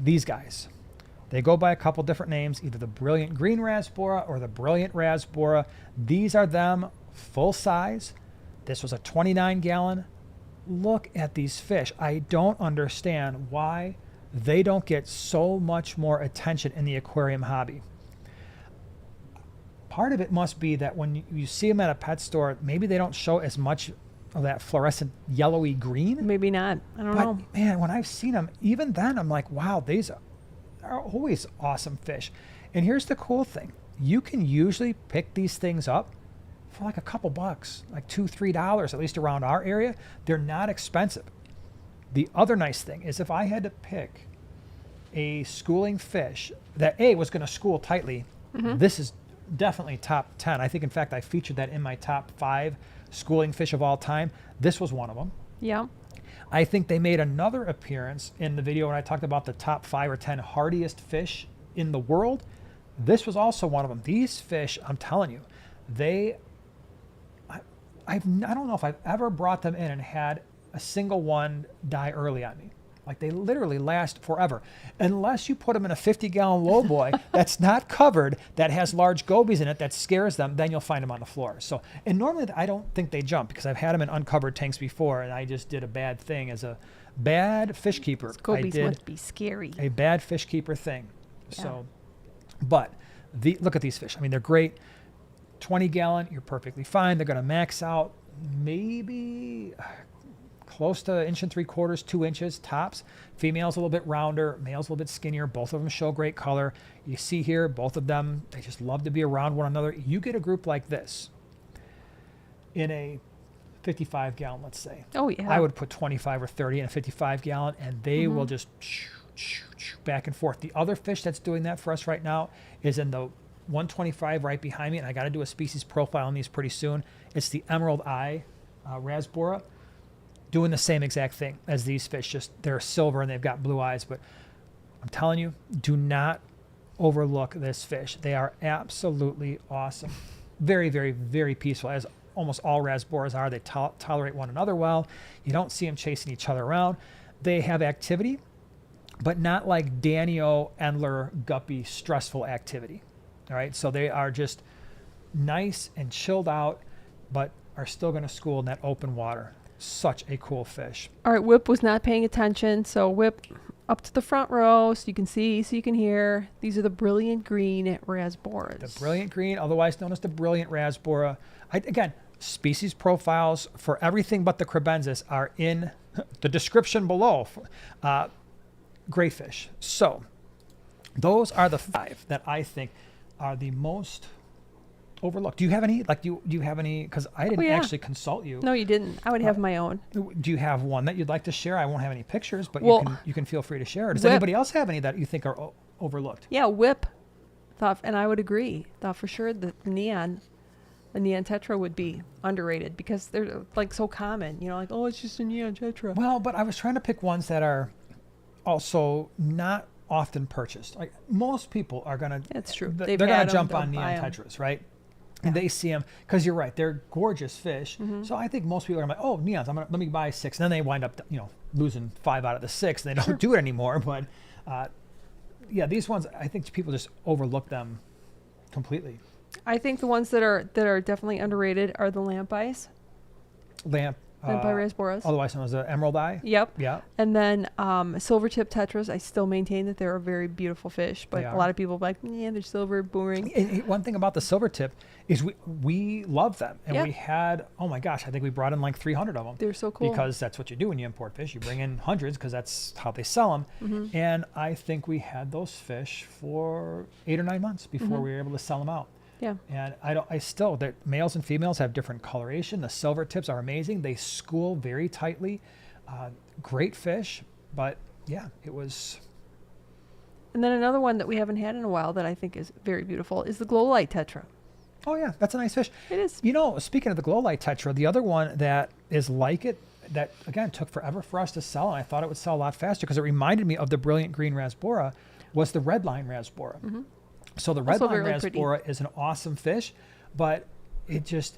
These guys. They go by a couple different names, either the Brilliant Green Rasbora or the Brilliant Rasbora. These are them full size. This was a 29-gallon. Look at these fish. I don't understand why they don't get so much more attention in the aquarium hobby. Part of it must be that when you see them at a pet store, maybe they don't show as much of that fluorescent yellowy green. Maybe not. I don't know. Man, when I've seen them, even then, I'm like, wow, these are always awesome fish. And here's the cool thing. You can usually pick these things up for like a couple bucks, like $2-3, at least around our area. They're not expensive. The other nice thing is if I had to pick a schooling fish that was going to school tightly, this is definitely top 10. I think, in fact, I featured that in my top 5 schooling fish of all time. This was one of them. Yeah. I think they made another appearance in the video when I talked about the top 5 or 10 hardiest fish in the world. This was also one of them. These fish, I'm telling you, I don't know if I've ever brought them in and had a single one die early on me. Like, they literally last forever. Unless you put them in a 50-gallon lowboy that's not covered, that has large gobies in it, that scares them, then you'll find them on the floor. So, and normally I don't think they jump because I've had them in uncovered tanks before, and I just did a bad thing as a bad fish keeper. Those gobies must be scary. A bad fish keeper thing. Yeah. So, but look at these fish. I mean, they're great. 20-gallon, you're perfectly fine. They're going to max out maybe close to 1 3/4, 2 inches tops. Female's a little bit rounder, male's a little bit skinnier. Both of them show great color. You see here, both of them, they just love to be around one another. You get a group like this in a 55-gallon, let's say. Oh, yeah. I would put 25 or 30 in a 55-gallon, and they will just back and forth. The other fish that's doing that for us right now is in the 125 right behind me, and I got to do a species profile on these pretty soon. It's the Emerald Eye Rasbora, doing the same exact thing as these fish, just they're silver and they've got blue eyes. But I'm telling you, do not overlook this fish. They are absolutely awesome. Very, very, very peaceful, as almost all rasboras are. They tolerate one another well. You don't see them chasing each other around. They have activity, but not like Danio, Endler, Guppy, stressful activity. All right, so they are just nice and chilled out, but are still going to school in that open water. Such a cool fish. All right, Whip was not paying attention, so Whip up to the front row so you can see, so you can hear. These are the brilliant green rasboras. The brilliant green, otherwise known as the brilliant rasbora. Again, species profiles for everything but the kribensis are in the description below. Great fish. So those are the 5 that I think are the most overlooked. Do you have any? Like, do you have any? Because I didn't actually consult you. No, you didn't. I would have my own. Do you have one that you'd like to share? I won't have any pictures, but you can feel free to share. Does Whip. anybody else have any that you think are overlooked? Yeah, Whip thought, and I would agree, thought for sure that the neon tetra would be underrated because they're like so common. You know, like, oh, it's just a neon tetra. Well, but I was trying to pick ones that are also not often purchased. Like most people are gonna. That's true. They're gonna jump on neon tetras, right? And they see them because you're right. They're gorgeous fish. Mm-hmm. So I think most people are like, oh, neons. Let me buy 6. And then they wind up, losing 5 out of the 6. And they don't do it anymore. But yeah, these ones, I think people just overlook them completely. I think the ones that are definitely underrated are the lamp eyes. Lamp eye rasboras. Otherwise known as the emerald eye. Yep. Yeah. And then silver tip tetras. I still maintain that they're a very beautiful fish, but a lot of people are like, yeah, they're silver, boring. And one thing about the silver tip is we love them, and we had, oh my gosh, I think we brought in like 300 of them. They're so cool because that's what you do when you import fish. You bring in hundreds because that's how they sell them. Mm-hmm. And I think we had those fish for 8 or 9 months before we were able to sell them out. Yeah. And that males and females have different coloration. The silver tips are amazing. They school very tightly. Great fish, but yeah, it was. And then another one that we haven't had in a while that I think is very beautiful is the glow light tetra. Oh yeah, that's a nice fish. It is. Speaking of the glow light tetra, the other one that is like it, that again took forever for us to sell, and I thought it would sell a lot faster because it reminded me of the brilliant green rasbora, was the red line rasbora. Mm-hmm. So the red line rasbora is an awesome fish, but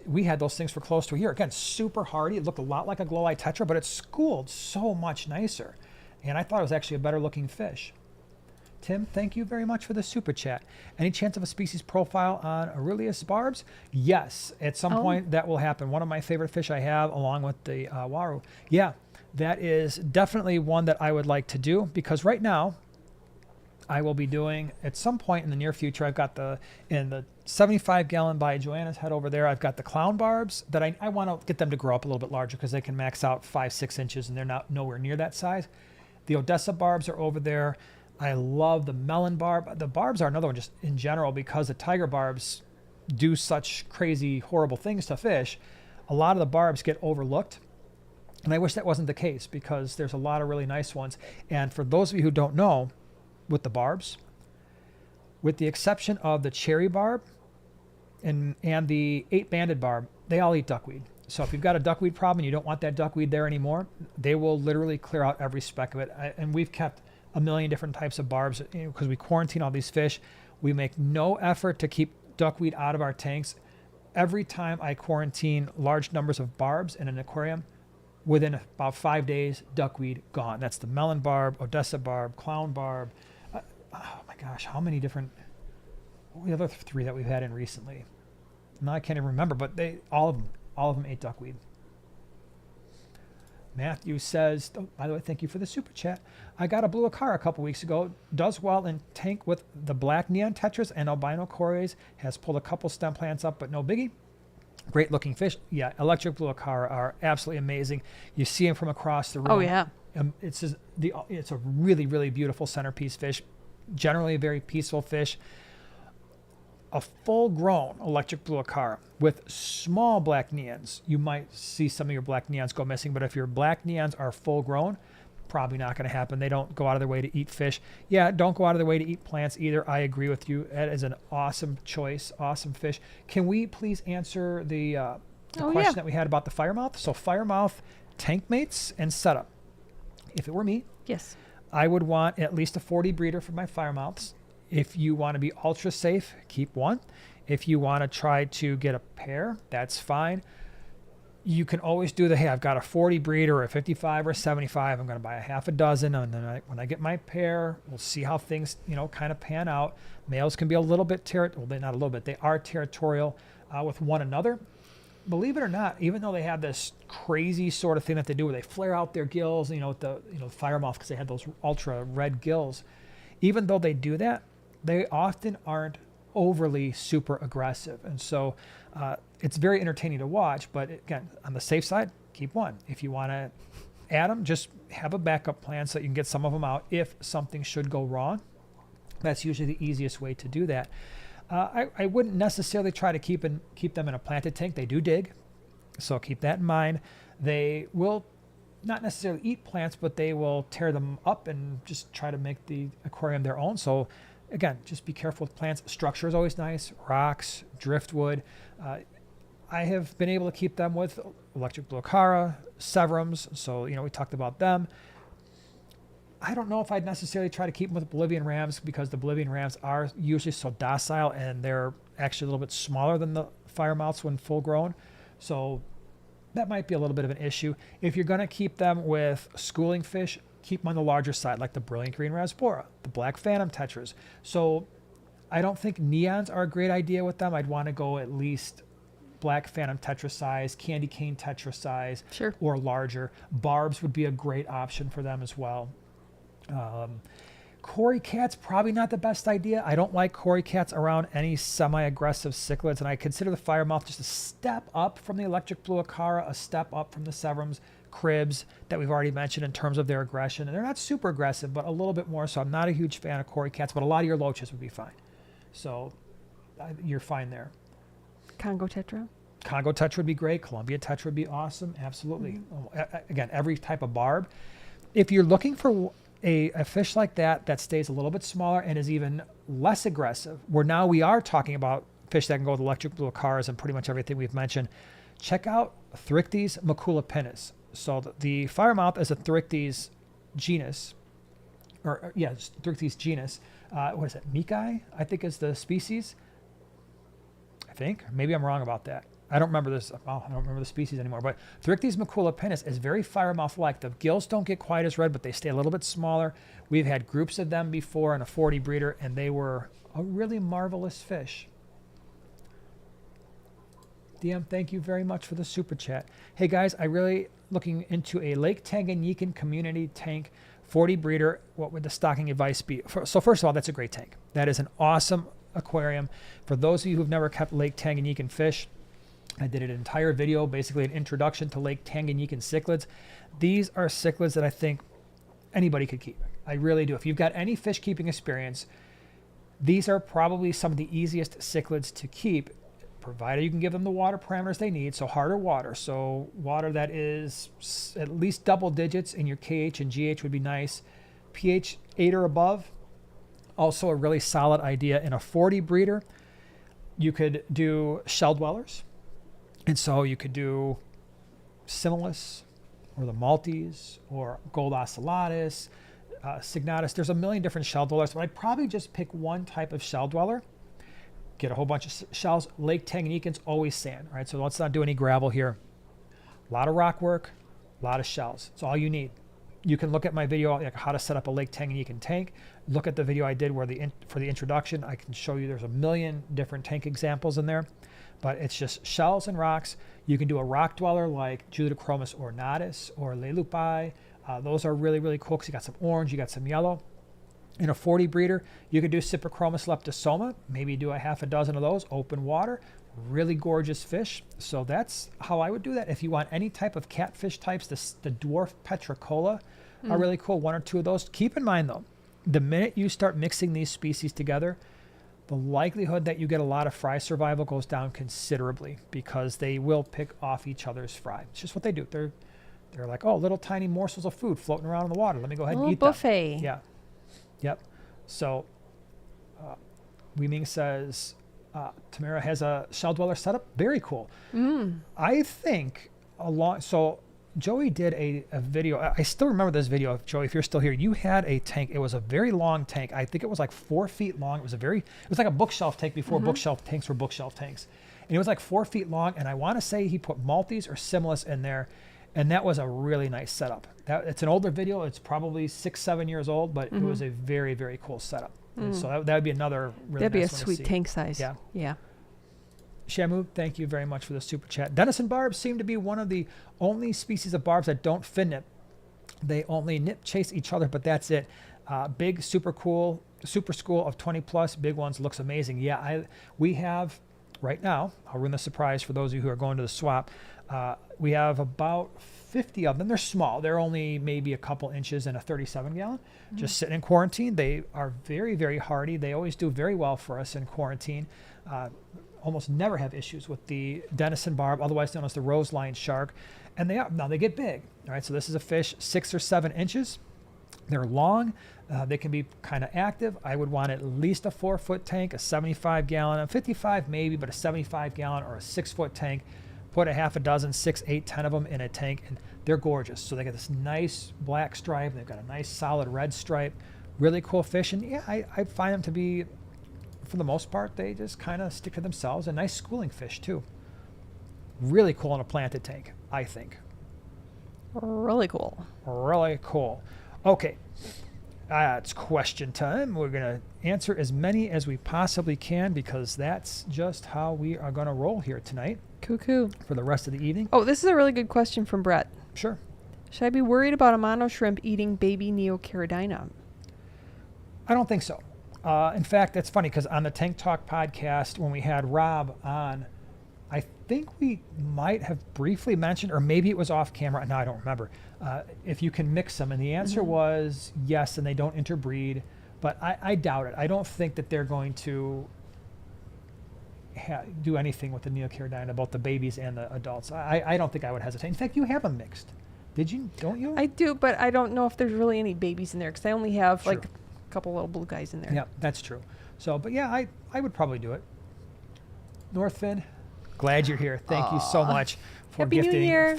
we had those things for close to a year. Again, super hardy. It looked a lot like a glow light tetra, but it schooled so much nicer. And I thought it was actually a better looking fish. Tim, thank you very much for the super chat. Any chance of a species profile on Aurelius barbs? Yes, at some point that will happen. One of my favorite fish I have, along with the waru. Yeah, that is definitely one that I would like to do, because right now I will be doing, at some point in the near future, I've got in the 75-gallon by Joanna's head over there, I've got the clown barbs that I want to get them to grow up a little bit larger because they can max out 5-6 inches and they're not nowhere near that size. The Odessa barbs are over there. I love the melon barb. The barbs are another one just in general because the tiger barbs do such crazy, horrible things to fish. A lot of the barbs get overlooked. And I wish that wasn't the case because there's a lot of really nice ones. And for those of you who don't know, with the barbs, with the exception of the cherry barb and the 8-banded barb, they all eat duckweed. So if you've got a duckweed problem and you don't want that duckweed there anymore, they will literally clear out every speck of it. And we've kept a million different types of barbs because we quarantine all these fish. We make no effort to keep duckweed out of our tanks. Every time I quarantine large numbers of barbs in an aquarium, within about 5 days, duckweed gone. That's the melon barb, Odessa barb, clown barb. Oh my gosh, how many different, what were the other 3 that we've had in recently? No, I can't even remember, but all of them ate duckweed. Matthew says, by the way, thank you for the super chat. I got a blue acara a couple weeks ago. Does well in tank with the black neon tetras and albino cories. Has pulled a couple stem plants up, but no biggie. Great looking fish. Yeah, electric blue acara are absolutely amazing. You see them from across the room. Oh yeah. It's a really, really beautiful centerpiece fish. Generally a very peaceful fish. A full-grown electric blue acara with small black neons. You might see some of your black neons go missing, but if your black neons are full-grown, probably not going to happen. They don't go out of their way to eat fish. Yeah, don't go out of their way to eat plants either. I agree with you. That is an awesome choice, awesome fish. Can we please answer the question that we had about the firemouth? So firemouth tank mates and setup. If it were me, yes, I would want at least a 40 breeder for my firemouths. If you want to be ultra safe, keep one. If you want to try to get a pair, that's fine. you can always do hey, I've got a 40 breeder or a 55 or a 75. I'm going to buy a half a dozen. And then when I get my pair, we'll see how things, kind of pan out. Males can be a little bit, they're not a little bit, they are territorial with one another. Believe it or not, even though they have this crazy sort of thing that they do where they flare out their gills, with the fire mouth because they have those ultra red gills, even though they do that, they often aren't overly super aggressive. And so it's very entertaining to watch, but again, on the safe side, keep one. If you want to add them, just have a backup plan so that you can get some of them out if something should go wrong. That's usually the easiest way to do that. I wouldn't necessarily try to keep them in a planted tank. They do dig, so keep that in mind. They will not necessarily eat plants, but they will tear them up and just try to make the aquarium their own. So again, just be careful with plants. Structure is always nice. Rocks, driftwood. I have been able to keep them with electric blue acara, severums. So, we talked about them. I don't know if I'd necessarily try to keep them with Bolivian rams because the Bolivian rams are usually so docile and they're actually a little bit smaller than the fire mouths when full grown. So that might be a little bit of an issue. If you're going to keep them with schooling fish, keep them on the larger side, like the brilliant green rasbora, the black phantom tetras. So I don't think neons are a great idea with them. I'd want to go at least black phantom tetra size, candy cane tetra size, sure, or larger. Barbs would be a great option for them as well. Cory cats, probably not the best idea. I don't like cory cats around any semi-aggressive cichlids, and I consider the fire mouth just a step up from the electric blue acara, a step up from the severums, cribs that we've already mentioned in terms of their aggression. And they're not super aggressive, but a little bit more. So I'm not a huge fan of cory cats, but a lot of your loaches would be fine. So you're fine there. Congo tetra? Congo tetra would be great. Columbia tetra would be awesome. Absolutely. Again, every type of barb. If you're looking for a fish like that stays a little bit smaller and is even less aggressive, where now we are talking about fish that can go with electric blue acaras and pretty much everything we've mentioned, check out Thrychtes maculopinnis. So the fire mouth is a Thrychtes genus, Thrychtes genus. What is it? Mikai, I think, is the species. I think. Maybe I'm wrong about that. I don't remember this. I don't remember the species anymore. But Thrychtes maculopinnis is very fire mouth-like. The gills don't get quite as red, but they stay a little bit smaller. We've had groups of them before in a 40 breeder, and they were a really marvelous fish. DM, thank you very much for the super chat. Hey guys, I really looking into a Lake Tanganyika community tank 40 breeder. What would the stocking advice be? So first of all, that's a great tank. That is an awesome aquarium. For those of you who've never kept Lake Tanganyika fish, I did an entire video, basically an introduction to Lake Tanganyika cichlids. These are cichlids that I think anybody could keep. I really do. If you've got any fish keeping experience, these are probably some of the easiest cichlids to keep, provided you can give them the water parameters they need. So harder water. So water that is at least double digits in your KH and GH would be nice. pH 8 or above, also a really solid idea. In a 40 breeder, you could do shell dwellers. And so you could do Similis or the Maltese or Gold Ocellatus, Signatus. There's a million different shell dwellers, but I'd probably just pick one type of shell dweller, get a whole bunch of shells. Lake Tanganyika's always sand, right? So let's not do any gravel here. A lot of rock work, a lot of shells. It's all you need. You can look at my video, like how to set up a Lake Tanganyika tank. Look at the video I did where for the introduction. I can show you there's a million different tank examples in there. But it's just shells and rocks. You can do a rock dweller like Julidochromis ornatus or Lelupai. Those are really, really cool because you got some orange, you got some yellow. In a 40 breeder, you could do Cyprichromis leptosoma, maybe do a half a dozen of those, open water, really gorgeous fish. So that's how I would do that. If you want any type of catfish types, the dwarf petricola are really cool, one or two of those. Keep in mind though, the minute you start mixing these species together, the likelihood that you get a lot of fry survival goes down considerably because they will pick off each other's fry. It's just what they do. They're like, oh, little tiny morsels of food floating around in the water. Let me go ahead and eat buffet. them. Yeah. Yep. So Weeming says Tamara has a shell dweller setup. Very cool. I think so Joey did a video. I still remember this video. Joey, if you're still here, you had a tank. It was a very long tank. I think it was like 4 feet long. It was like a bookshelf tank before bookshelf tanks were bookshelf tanks. And it was like 4 feet long. And I want to say he put Maltese or Similis in there. And that was a really nice setup. It's an older video. It's probably 6-7 years old, but it was a very, very cool setup. And so that would be another really That'd be nice a one to sweet see. tank size. Yeah. Yeah. Shamu, thank you very much for the super chat. Denison barbs seem to be one of the only species of barbs that don't fin nip. They only nip chase each other, but that's it. Big, super cool, super school of 20 plus, big ones, looks amazing. Yeah, we have right now, I'll ruin the surprise for those of you who are going to the swap. We have about 50 of them. They're small. They're only maybe a couple inches in a 37 gallon, just sitting in quarantine. They are very, very hardy. They always do very well for us in quarantine. Almost never have issues with the Denison barb, otherwise known as the rose line shark. And they get big. All right, so this is a fish 6 or 7 inches. They're long. They can be kind of active. I would want at least a 4-foot tank, a 75 gallon, a 55 maybe, but a 75 gallon or a 6-foot tank. Put a half a dozen, 6, 8, 10 of them in a tank, and they're gorgeous. So they got this nice black stripe. They've got a nice solid red stripe. Really cool fish. And yeah, I find them to be, for the most part, they just kind of stick to themselves. A nice schooling fish too. Really cool in a planted tank, I think. Really cool. Really cool. Okay, it's question time. We're going to answer as many as we possibly can because that's just how we are going to roll here tonight. Cuckoo. For the rest of the evening. Oh, this is a really good question from Brett. Sure. Should I be worried about a mono shrimp eating baby Neocaridina? I don't think so. In fact, that's funny because on the Tank Talk podcast, when we had Rob on, I think we might have briefly mentioned, or maybe it was off camera. No, I don't remember. If you can mix them. And the answer was yes, and they don't interbreed. But I doubt it. I don't think that they're going to do anything with the Neocaridina, both the babies and the adults. I don't think I would hesitate. In fact, you have them mixed. Did you? Don't you? I do, but I don't know if there's really any babies in there because I only have like a couple little blue guys in there. Yeah, that's true. So, but yeah, I would probably do it. Northfin, glad you're here. Thank you so much for Happy New gifting Year. 10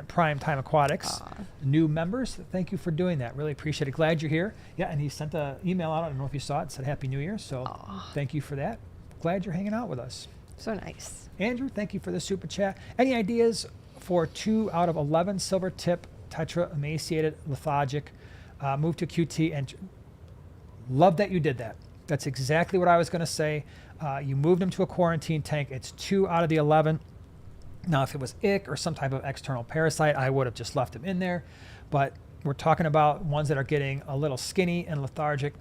Primetime Aquatics new members. Thank you for doing that. Really appreciate it. Glad you're here. Yeah, and he sent an email out. I don't know if you saw it. It said Happy New Year. So thank you for that. Glad you're hanging out with us. So nice. Andrew, thank you for the super chat. Any ideas for 2 out of 11 silver tip tetra emaciated lethargic? Move to QT and love that you did that. That's exactly what I was going to say. You moved them to a quarantine tank. It's 2 out of the 11. Now, if it was ick or some type of external parasite, I would have just left them in there. But we're talking about ones that are getting a little skinny and lethargic.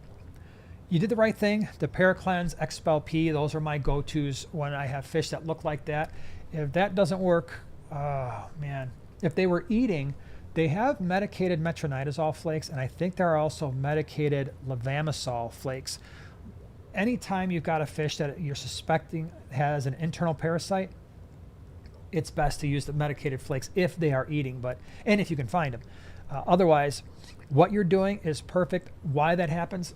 You did the right thing. The Paracleanse, Expel P, those are my go-tos when I have fish that look like that. If that doesn't work, oh man. If they were eating, they have medicated metronidazole flakes, and I think there are also medicated levamisole flakes. Anytime you've got a fish that you're suspecting has an internal parasite, it's best to use the medicated flakes if they are eating, and if you can find them. Otherwise, what you're doing is perfect. Why that happens,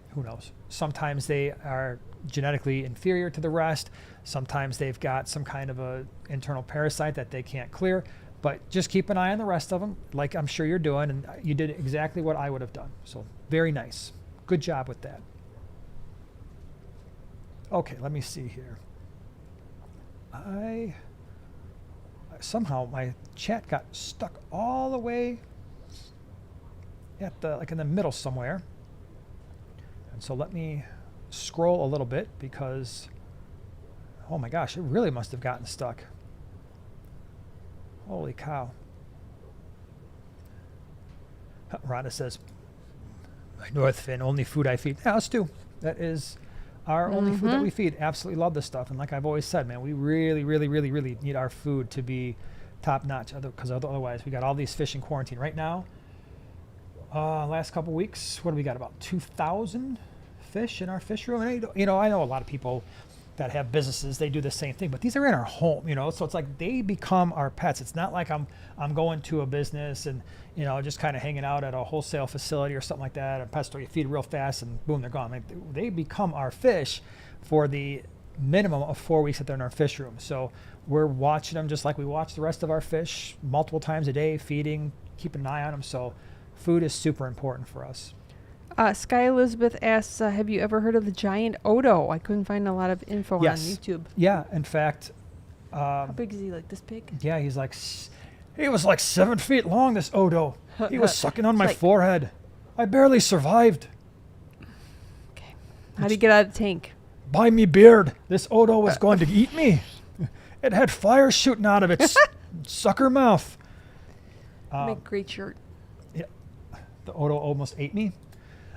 who knows? Sometimes they are genetically inferior to the rest. Sometimes they've got some kind of a internal parasite that they can't clear. But just keep an eye on the rest of them, like I'm sure you're doing, and you did exactly what I would have done. So very nice. Good job with that. Okay, let me see here. Somehow my chat got stuck all the way at in the middle somewhere. And so let me scroll a little bit because, oh my gosh, it really must have gotten stuck. Holy cow. Rhonda says, my Northfin, only food I feed. Yeah, us too. That is our only food that we feed. Absolutely love this stuff. And like I've always said, man, we really, really, really, really need our food to be top notch because otherwise we got all these fish in quarantine. Right now, last couple weeks, what do we got? About 2,000 fish in our fish room. And I know a lot of people that have businesses, they do the same thing, but these are in our home, so it's like they become our pets. It's not like I'm going to a business and, just kind of hanging out at a wholesale facility or something like that, a pet store, you feed real fast and boom, they're gone. Like, they become our fish for the minimum of 4 weeks that they're in our fish room. So we're watching them just like we watch the rest of our fish multiple times a day, feeding, keeping an eye on them. So food is super important for us. Sky Elizabeth asks, have you ever heard of the giant Odo? I couldn't find a lot of info on YouTube. Yeah, in fact. How big is he? Like this big? Yeah, he was like 7 feet long, this Odo. He was sucking on my forehead. I barely survived. Okay. How do you get out of the tank? By me beard. This Odo was going to eat me. It had fire shooting out of its sucker mouth. Make a great shirt. Yeah, the Odo almost ate me.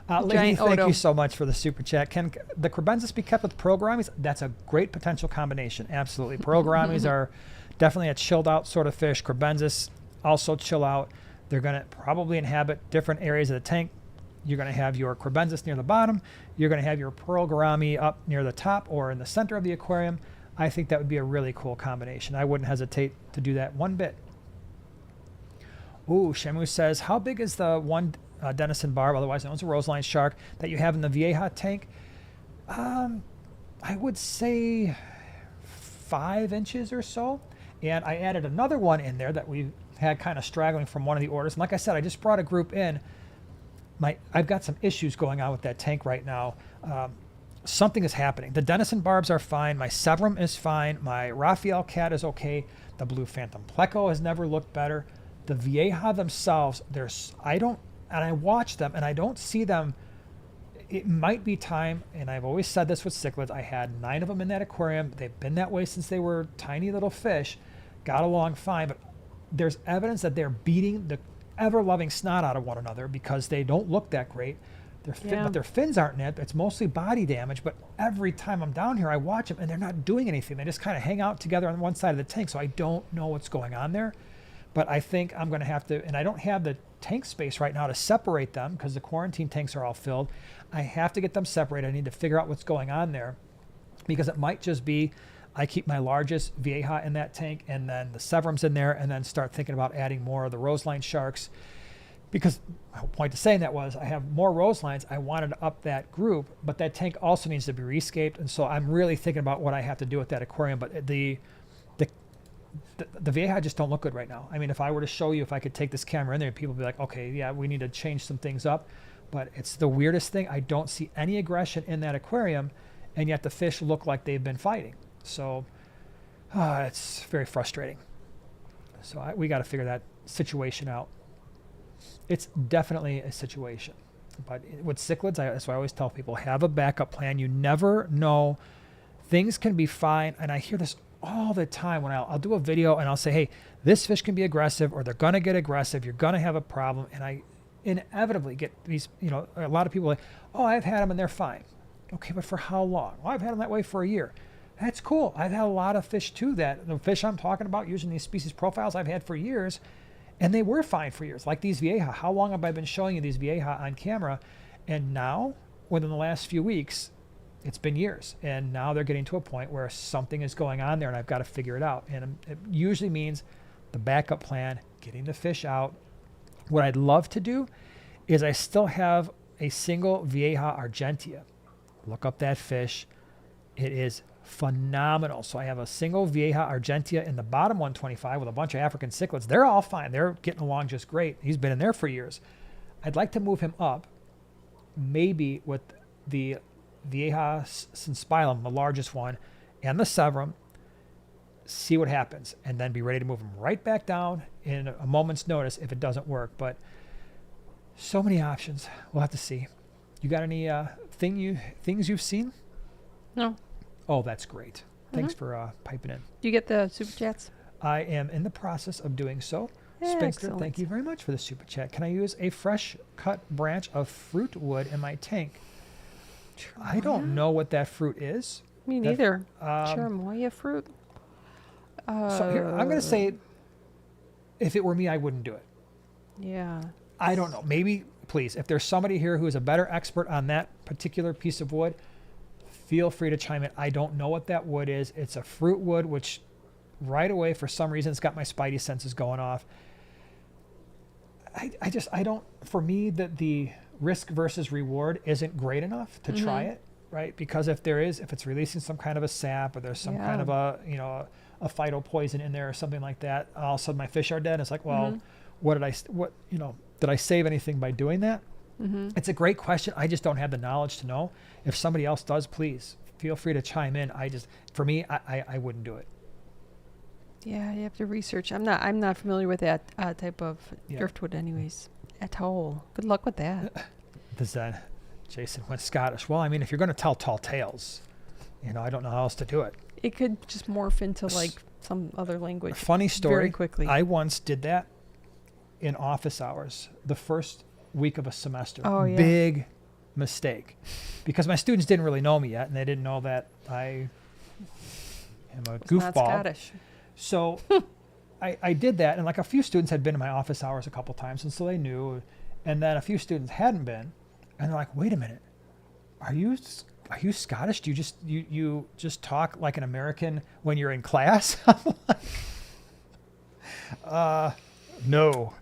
Lady, Giant thank Odo. you so much for the super chat. Can the kribensis be kept with pearl gouramis? That's a great potential combination. Absolutely. Pearl gouramis are definitely a chilled out sort of fish. Kribensis also chill out. They're going to probably inhabit different areas of the tank. You're going to have your kribensis near the bottom. You're going to have your pearl gourami up near the top or in the center of the aquarium. I think that would be a really cool combination. I wouldn't hesitate to do that one bit. Ooh, Shamu says, how big is the one Denison barb, otherwise known as a roseline shark, that you have in the Vieja tank? I would say 5 inches or so. And I added another one in there that we had kind of straggling from one of the orders. And like I said, I just brought a group in. I've got some issues going on with that tank right now. Something is happening. The Denison barbs are fine. My severum is fine. My Raphael cat is okay. The blue phantom pleco has never looked better. The Vieja themselves, I watch them and I don't see them. It might be time, and I've always said this with cichlids. I had 9 of them in that aquarium. They've been that way since they were tiny little fish. Got along fine, but there's evidence that they're beating the ever-loving snot out of one another because they don't look that great. But their fins aren't in it. It's mostly body damage, but every time I'm down here, I watch them, and they're not doing anything. They just kind of hang out together on one side of the tank, so I don't know what's going on there. But I think I'm going to have to, and I don't have the tank space right now to separate them because the quarantine tanks are all filled. I have to get them separated. I need to figure out what's going on there because it might just be I keep my largest Vieja in that tank and then the severums in there and then start thinking about adding more of the roseline sharks because my whole point to saying that was I have more roselines. I wanted to up that group, but that tank also needs to be rescaped. And so I'm really thinking about what I have to do with that aquarium. But the Vieja just don't look good right now. I mean, if I were to show you, if I could take this camera in there, people would be like, okay, yeah, we need to change some things up. But it's the weirdest thing. I don't see any aggression in that aquarium, and yet the fish look like they've been fighting. So it's very frustrating. So we got to figure that situation out. It's definitely a situation. But with cichlids, that's why I always tell people, have a backup plan. You never know. Things can be fine. And I hear this all the time when I'll do a video and I'll say, hey, this fish can be aggressive or they're going to get aggressive. You're going to have a problem. And I inevitably get these, a lot of people like, oh, I've had them and they're fine. Okay, but for how long? Well, I've had them that way for a year. That's cool. I've had a lot of fish too that the fish I'm talking about using these species profiles I've had for years and they were fine for years. Like these Vieja. How long have I been showing you these Vieja on camera? And now, within the last few weeks, it's been years. And now they're getting to a point where something is going on there and I've got to figure it out. And it usually means the backup plan, getting the fish out. What I'd love to do is I still have a single Vieja argentea. Look up that fish. It is phenomenal. So I have a single Vieja argentea in the bottom 125 with a bunch of African cichlids. They're all fine. They're getting along just great. He's been in there for years. I'd like to move him up, maybe with the Vieja synspilum, the largest one, and the severum, see what happens, and then be ready to move him right back down in a moment's notice if it doesn't work. But so many options. We'll have to see. You got any things you've seen? No. Oh, that's great. Thanks for piping in. Do you get the super chats? I am in the process of doing so. Spinster, thank you very much for the super chat. Can I use a fresh cut branch of fruit wood in my tank? I don't know what that fruit is. Me neither. Cherimoya fruit. So here, I'm going to say, if it were me, I wouldn't do it. Yeah. I don't know. Maybe, please, if there's somebody here who is a better expert on that particular piece of wood, feel free to chime in. I don't know what that wood is. It's a fruit wood, which right away, for some reason, it's got my spidey senses going off. I don't, for me, the risk versus reward isn't great enough to try it, right? Because if it's releasing some kind of a sap or there's some kind of a phytopoison in there or something like that, all of a sudden my fish are dead. It's like, well, did I save anything by doing that? It's a great question. I just don't have the knowledge to know. If somebody else does, please feel free to chime in. For me, I wouldn't do it. Yeah, you have to research. I'm not familiar with that type of driftwood anyways at all. Good luck with that. Jason went Scottish. Well, I mean, if you're going to tell tall tales, I don't know how else to do it. It could just morph into like some other language. Funny story. Very quickly. I once did that in office hours the first week of a semester. Oh, yeah. Big mistake. Because my students didn't really know me yet, and they didn't know that I am a goofball. Not Scottish. So I did that, and like a few students had been in my office hours a couple times, and so they knew. And then a few students hadn't been, and they're like, "Wait a minute, are you Scottish? Do you just talk like an American when you're in class?" I'm like, no.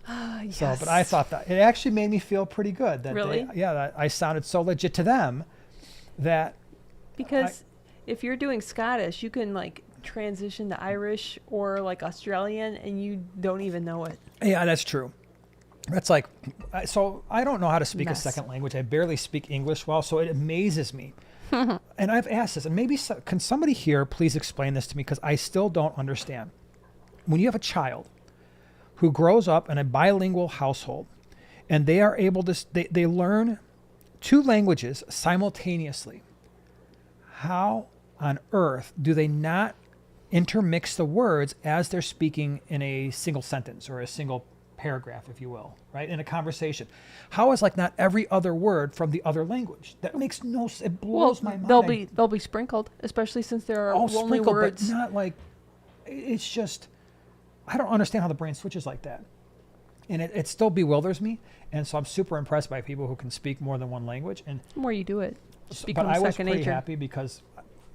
Yes. So, but I thought that it actually made me feel pretty good. That really? that I sounded so legit to them that. Because if you're doing Scottish, you can like transition to Irish or like Australian, and you don't even know it. Yeah, that's true. That's like, so I don't know how to speak a second language. I barely speak English well, so it amazes me. And I've asked this, and maybe can somebody here please explain this to me, because I still don't understand. When you have a child who grows up in a bilingual household, and they are able to, they learn 2 languages simultaneously, how on earth do they not intermix the words as they're speaking in a single sentence or a single paragraph, if you will, right? In a conversation. How is like not every other word from the other language? That makes no sense. It blows my mind. They'll be sprinkled, especially since there are only sprinkled, words. But not like, it's just, I don't understand how the brain switches like that. And it still bewilders me. And so I'm super impressed by people who can speak more than one language. And the more you do it, but I was pretty happy because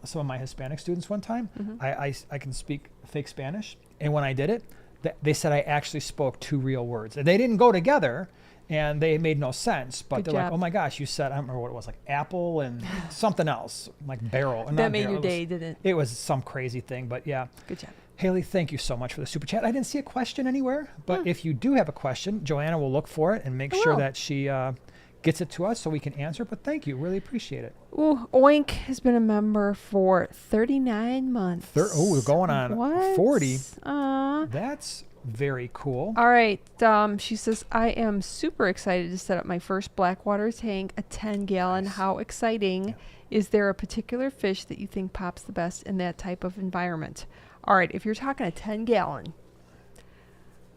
some of my Hispanic students one time, I can speak fake Spanish. And when I did it, they said I actually spoke 2 real words. And they didn't go together, and they made no sense. But they're like, oh my gosh, you said, I don't remember what it was, like apple and something else, like barrel. That made your day, didn't it? It was some crazy thing, but yeah. Good job. Haley, thank you so much for the super chat. I didn't see a question anywhere, but if you do have a question, Joanna will look for it and make sure that she gets it to us so we can answer. But thank you. Really appreciate it. Ooh, Oink has been a member for 39 months. We're going on 40. Aww. That's very cool. All right. She says, I am super excited to set up my first Blackwater tank, a 10-gallon. Nice. How exciting. Yeah. Is there a particular fish that you think pops the best in that type of environment? All right. If you're talking a 10-gallon,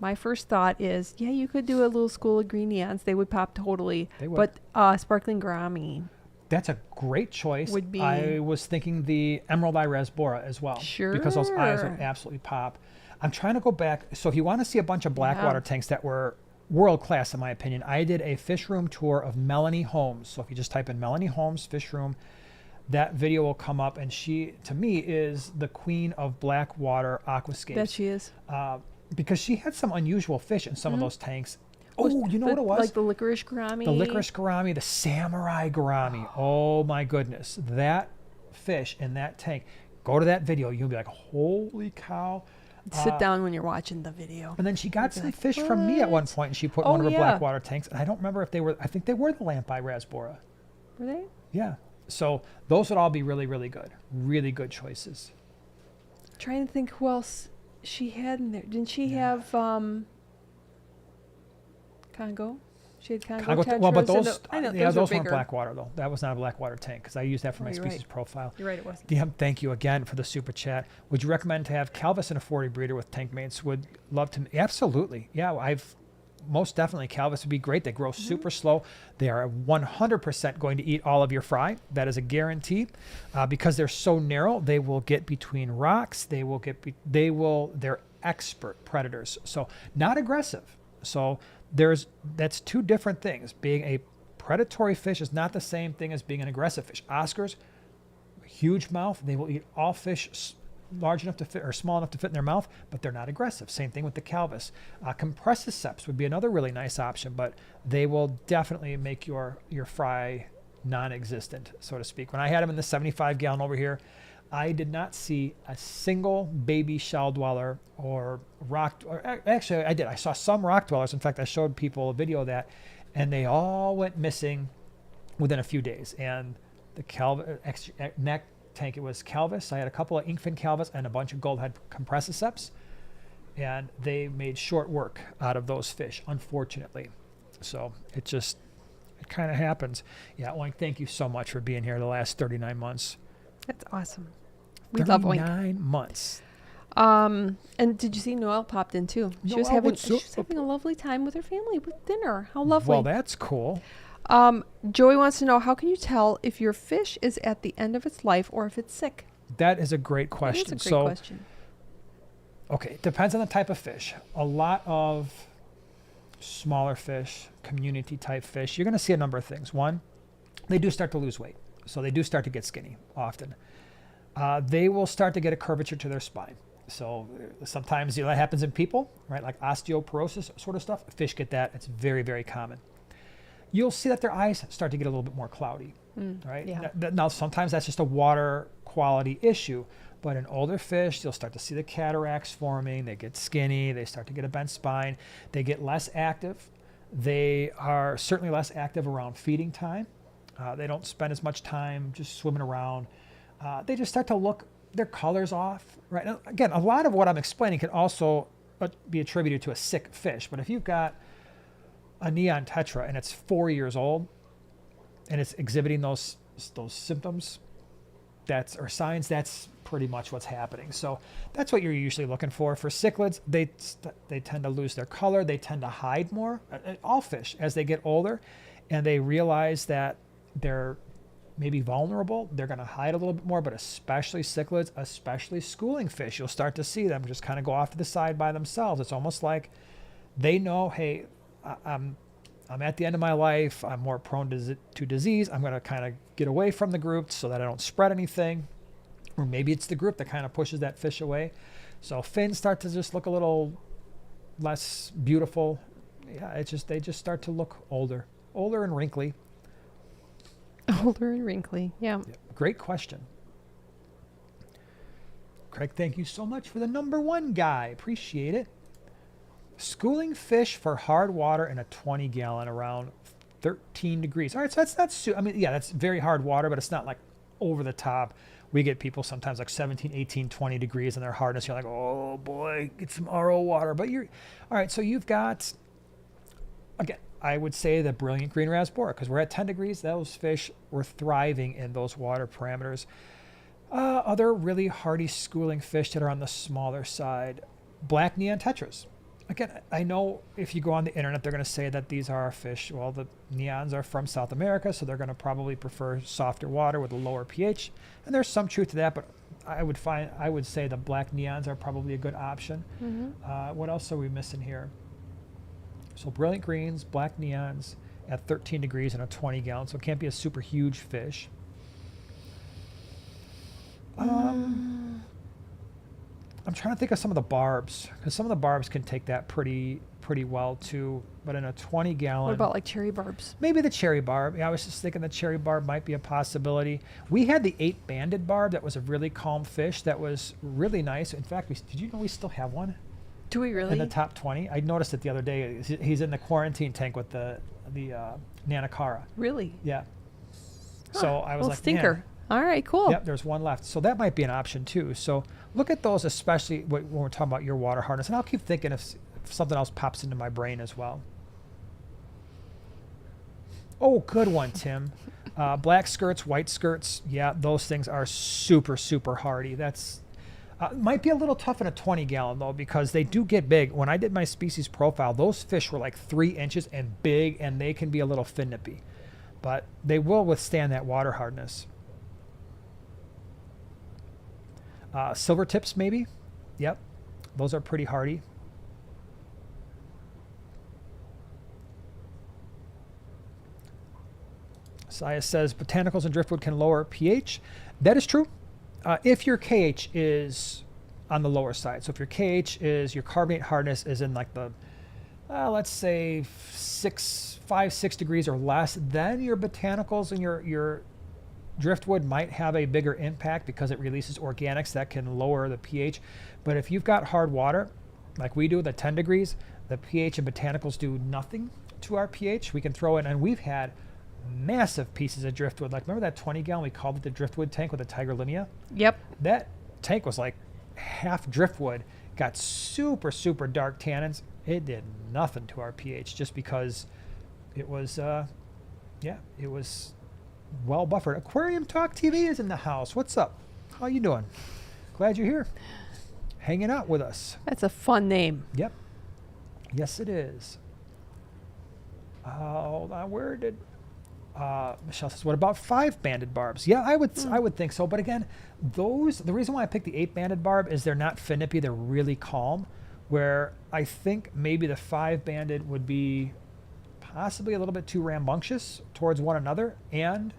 my first thought is, yeah, you could do a little school of green neons. They would pop totally. They would. But sparkling gourami. That's a great choice. Would be. I was thinking the emerald eye rasbora as well. Sure. Because those eyes would absolutely pop. I'm trying to go back. So if you want to see a bunch of Blackwater tanks that were world class, in my opinion, I did a fish room tour of Melanie Holmes. So if you just type in Melanie Holmes fish room, that video will come up. And she, to me, is the queen of Blackwater aquascapes. That she is. Because she had some unusual fish in some of those tanks. Oh, you know what it was? Like the licorice gourami. The licorice gourami, the samurai gourami. Oh my goodness. That fish in that tank. Go to that video. You'll be like, holy cow. Sit down when you're watching the video. And then she got some fish from me at one point, and she put one of her Blackwater tanks. And I don't remember if they were, I think they were the lamp eye rasbora. Were they? Yeah. So those would all be really, really good. Really good choices. Trying to think who else she had in there. Didn't she have Congo? She had Congo tetras. Well, but those, those weren't Blackwater though. That was not a Blackwater tank because I used that for my species profile. You're right, it wasn't. Yeah, thank you again for the super chat. Would you recommend to have Calvis and a 40 breeder with tank mates? Would love to. Absolutely. Yeah, I've most definitely. Calvis would be great. They grow super slow. They are 100% going to eat all of your fry. That is a guarantee. Because they're so narrow, they will get between rocks. They're expert predators. So not aggressive. So that's 2 different things. Being a predatory fish is not the same thing as being an aggressive fish. Oscars, huge mouth. They will eat all fish large enough to fit or small enough to fit in their mouth, but they're not aggressive. Same thing with the Calvis. Compressiceps would be another really nice option, but they will definitely make your fry non-existent, so to speak. When I had them in the 75-gallon over here, I did not see a single baby shell dweller or rock. Or actually, I did. I saw some rock dwellers. In fact, I showed people a video of that, and they all went missing within a few days. And the neck tank, it was calvus. I had a couple of inkfin calvus and a bunch of goldhead compressiceps, and they made short work out of those fish, unfortunately. So it kind of happens. Yeah, Oink, thank you so much for being here the last 39 months. That's awesome. We love Oink. 39 months. And did you see Noelle popped in too? She was having a lovely time with her family with dinner. How lovely. Well, that's cool. Joey wants to know, how can you tell if your fish is at the end of its life or if it's sick? That is a great question. That is a great question. Okay, it depends on the type of fish. A lot of smaller fish, community type fish, you're going to see a number of things. One, they do start to lose weight. So they do start to get skinny often. They will start to get a curvature to their spine. So sometimes that happens in people, right? Like osteoporosis sort of stuff. Fish get that. It's very, very common. You'll see that their eyes start to get a little bit more cloudy, right? Yeah. Now, sometimes that's just a water quality issue, but in older fish, you'll start to see the cataracts forming. They get skinny. They start to get a bent spine. They get less active. They are certainly less active around feeding time. They don't spend as much time just swimming around. They just start to look their colors off, right? Now, again, a lot of what I'm explaining can also be attributed to a sick fish, but if you've got a neon tetra and it's 4 years old and it's exhibiting those symptoms, or signs, that's pretty much what's happening. So that's what you're usually looking for. For cichlids, they tend to lose their color. They tend to hide more. All fish, as they get older and they realize that they're maybe vulnerable, they're going to hide a little bit more, but especially cichlids, especially schooling fish, you'll start to see them just kind of go off to the side by themselves. It's almost like they know, hey, I'm at the end of my life. I'm more prone to disease. I'm going to kind of get away from the group so that I don't spread anything. Or maybe it's the group that kind of pushes that fish away. So fins start to just look a little less beautiful. Yeah, they just start to look older and wrinkly. Older and wrinkly, yeah. Great question. Craig, thank you so much for the number one guy. Appreciate it. Schooling fish for hard water in a 20-gallon around 13 degrees. All right, so that's very hard water, but it's not like over the top. We get people sometimes like 17, 18, 20 degrees in their hardness. You're like, oh boy, get some RO water. But all right, so you've got, again, I would say the brilliant green rasbora, because we're at 10 degrees. Those fish were thriving in those water parameters. Other really hardy schooling fish that are on the smaller side, black neon tetras. Again, I know if you go on the internet, they're going to say that these are fish. Well, the neons are from South America, so they're going to probably prefer softer water with a lower pH. And there's some truth to that, but I would say the black neons are probably a good option. Mm-hmm. What else are we missing here? So brilliant greens, black neons at 13 degrees in a 20-gallon, so it can't be a super huge fish. I'm trying to think of some of the barbs, because some of the barbs can take that pretty well too. But in a 20-gallon, what about like cherry barbs? Maybe the cherry barb. Yeah, I was just thinking the cherry barb might be a possibility. We had the 8-banded barb that was a really calm fish that was really nice. In fact, did you know we still have one? Do we really? In the top 20. I noticed it the other day. He's in the quarantine tank with the Nanacara. Really? Yeah. So I was like, stinker. Man. All right, cool. Yep, there's one left. So that might be an option too. So look at those, especially when we're talking about your water hardness. And I'll keep thinking if something else pops into my brain as well. Oh, good one, Tim. Black skirts, white skirts. Yeah, those things are super, super hardy. That's might be a little tough in a 20-gallon though, because they do get big. When I did my species profile, those fish were like 3 inches and big, and they can be a little fin nippy, but they will withstand that water hardness. Silver tips, maybe. Yep, those are pretty hardy. Saya says botanicals and driftwood can lower pH. That is true. If your KH is on the lower side, so if your KH is, your carbonate hardness is in like the, let's say 5-6 degrees or less, then your botanicals and your driftwood might have a bigger impact because it releases organics that can lower the pH. But if you've got hard water, like we do, the 10 degrees, the pH and botanicals do nothing to our pH, we can throw in, and we've had massive pieces of driftwood. Like, remember that 20-gallon, we called it the driftwood tank with the tiger linea? Yep. That tank was like half driftwood, got super, super dark tannins. It did nothing to our pH just because it was, it was well buffered. Aquarium Talk TV is in the house. What's up? How you doing? Glad you're here, hanging out with us. That's a fun name. Yep. Yes, it is. Hold on. Where did Michelle says? What about 5-banded barbs? Yeah, I would think so. But again, the reason why I picked the 8-banded barb is they're not finippy. They're really calm. Where I think maybe the 5-banded would be possibly a little bit too rambunctious towards one another and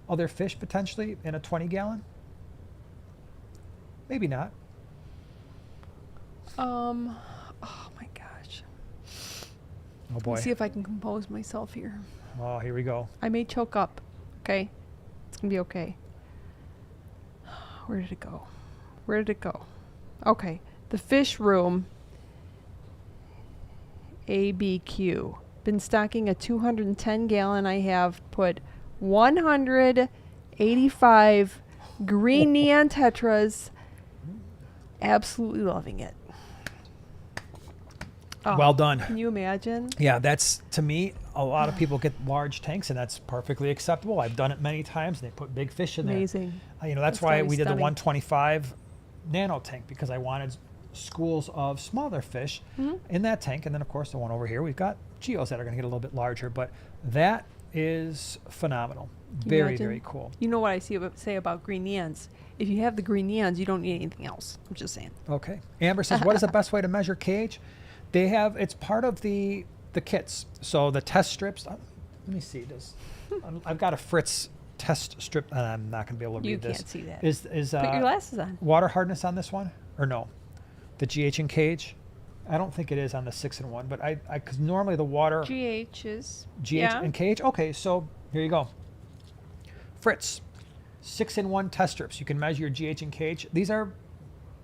other fish potentially in a 20-gallon. Maybe not. Oh my gosh. Oh boy. Let's see if I can compose myself here. Oh, here we go. I may choke up. Okay. It's going to be okay. Where did it go? Where did it go? Okay. The fish room, ABQ. Been stocking a 210-gallon. I have put 185 green neon tetras. Absolutely loving it. Oh, Well done. Can you imagine? Yeah, that's, to me, a lot of people get large tanks, and that's perfectly acceptable. I've done it many times, and they put big fish in Amazing. there. That's That's why gotta be we did the stunning. 125 nano tank, because I wanted schools of smaller fish in that tank. And then, of course, the one over here, we've got geos that are going to get a little bit larger. But that is phenomenal. Very, Imagine. very cool. You know what I say about green neons? If you have the green neons, you don't need anything else. I'm just saying. Okay. Amber says, what is the best way to measure KH? They have, it's part of the kits. So the test strips, let me see this. I've got a Fritz test strip, and I'm not going to be able to You read this. can't see that. Is Put your glasses on. water hardness on this one, or no? The GH and KH? I don't think it is on the 6-in-1, but because normally the water GH is. GH yeah. and KH. Okay, so here you go. Fritz, 6-in-1 test strips. You can measure your GH and KH. These are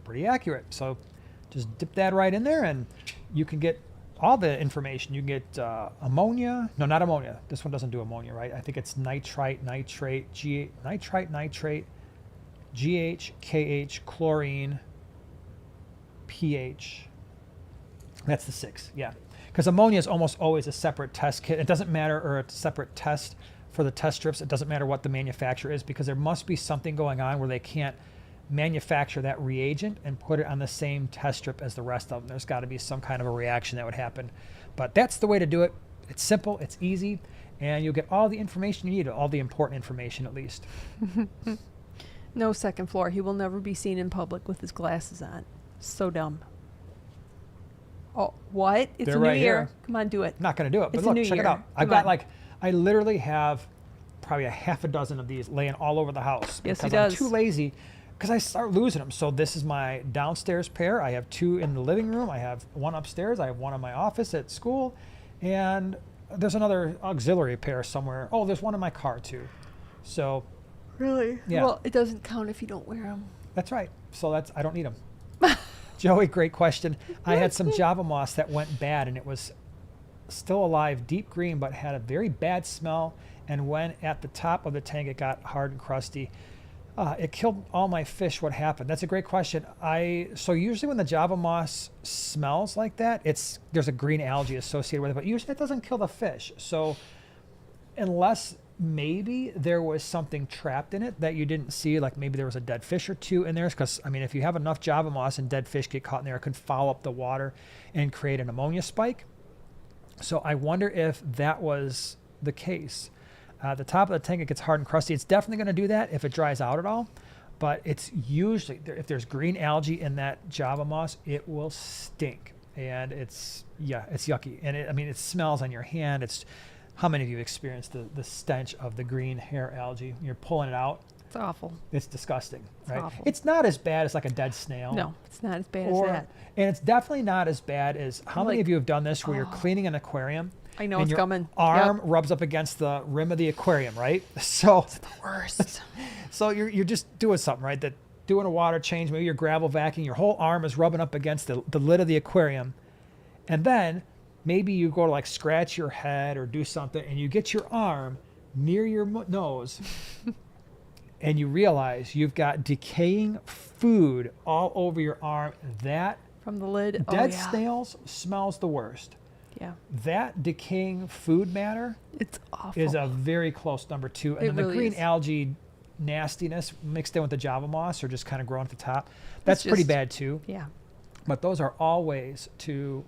pretty accurate. So just dip that right in there, and you can get all the information. You can get ammonia. No, not ammonia. This one doesn't do ammonia, right? I think it's nitrite, nitrate, nitrite, GH, KH, chlorine, pH. That's the 6, yeah. Because ammonia is almost always a separate test kit. It doesn't matter, or a separate test for the test strips. It doesn't matter what the manufacturer is, because there must be something going on where they can't manufacture that reagent and put it on the same test strip as the rest of them. There's got to be some kind of a reaction that would happen. But that's the way to do it. It's simple, it's easy, and you'll get all the information you need, all the important information at least. No second floor. He will never be seen in public with his glasses on. So dumb. Oh, what? It's They're a new right year. here. Come on, do it. Not going to do it, but It's a look, new check year. it out. I've Come got on. I literally have probably a half a dozen of these laying all over the house. Yes, he because I'm does. too lazy, because I start losing them. So this is my downstairs pair. I have 2 in the living room. I have 1 upstairs. I have 1 in my office at school. And there's another auxiliary pair somewhere. Oh, there's 1 in my car too. So Really? Yeah. Well, it doesn't count if you don't wear them. that's right. So I don't need them. Joey, great question. I had some Java moss that went bad, and it was still alive, deep green, but had a very bad smell. And when at the top of the tank, it got hard and crusty. It killed all my fish. What happened? That's a great question. So usually when the Java moss smells like that, there's a green algae associated with it, but usually it doesn't kill the fish. So unless maybe there was something trapped in it that you didn't see, like maybe there was a dead fish or 2 in there, because I mean, if you have enough Java moss and dead fish get caught in there, it can foul up the water and create an ammonia spike. So I wonder if that was the case. The top of the tank, it gets hard and crusty. It's definitely going to do that if it dries out at all, but it's usually, if there's green algae in that Java moss, it will stink, and it's yucky, and it smells on your hand. How many of you have experienced the stench of the green hair algae? You're pulling it out. It's awful. It's disgusting, It's right? awful. It's not as bad as like a dead snail. No, it's not as bad as that. And it's definitely not as bad as, how many Like- of you have done this where you're cleaning an aquarium? I know and it's your coming. arm Yep. rubs up against the rim of the aquarium, right? So, Worst. so you're just doing something, right? Doing a water change, maybe you're gravel vacuuming, your whole arm is rubbing up against the lid of the aquarium. And then maybe you go to like scratch your head or do something and you get your arm near your nose and you realize you've got decaying food all over your arm. That From the lid. dead snails smells the worst. Yeah. That decaying food matter It's awful. is a very close number 2. And It then the really green is. algae nastiness mixed in with the Java moss or just kind of growing at the top. That's pretty bad too. Yeah. But those are all ways to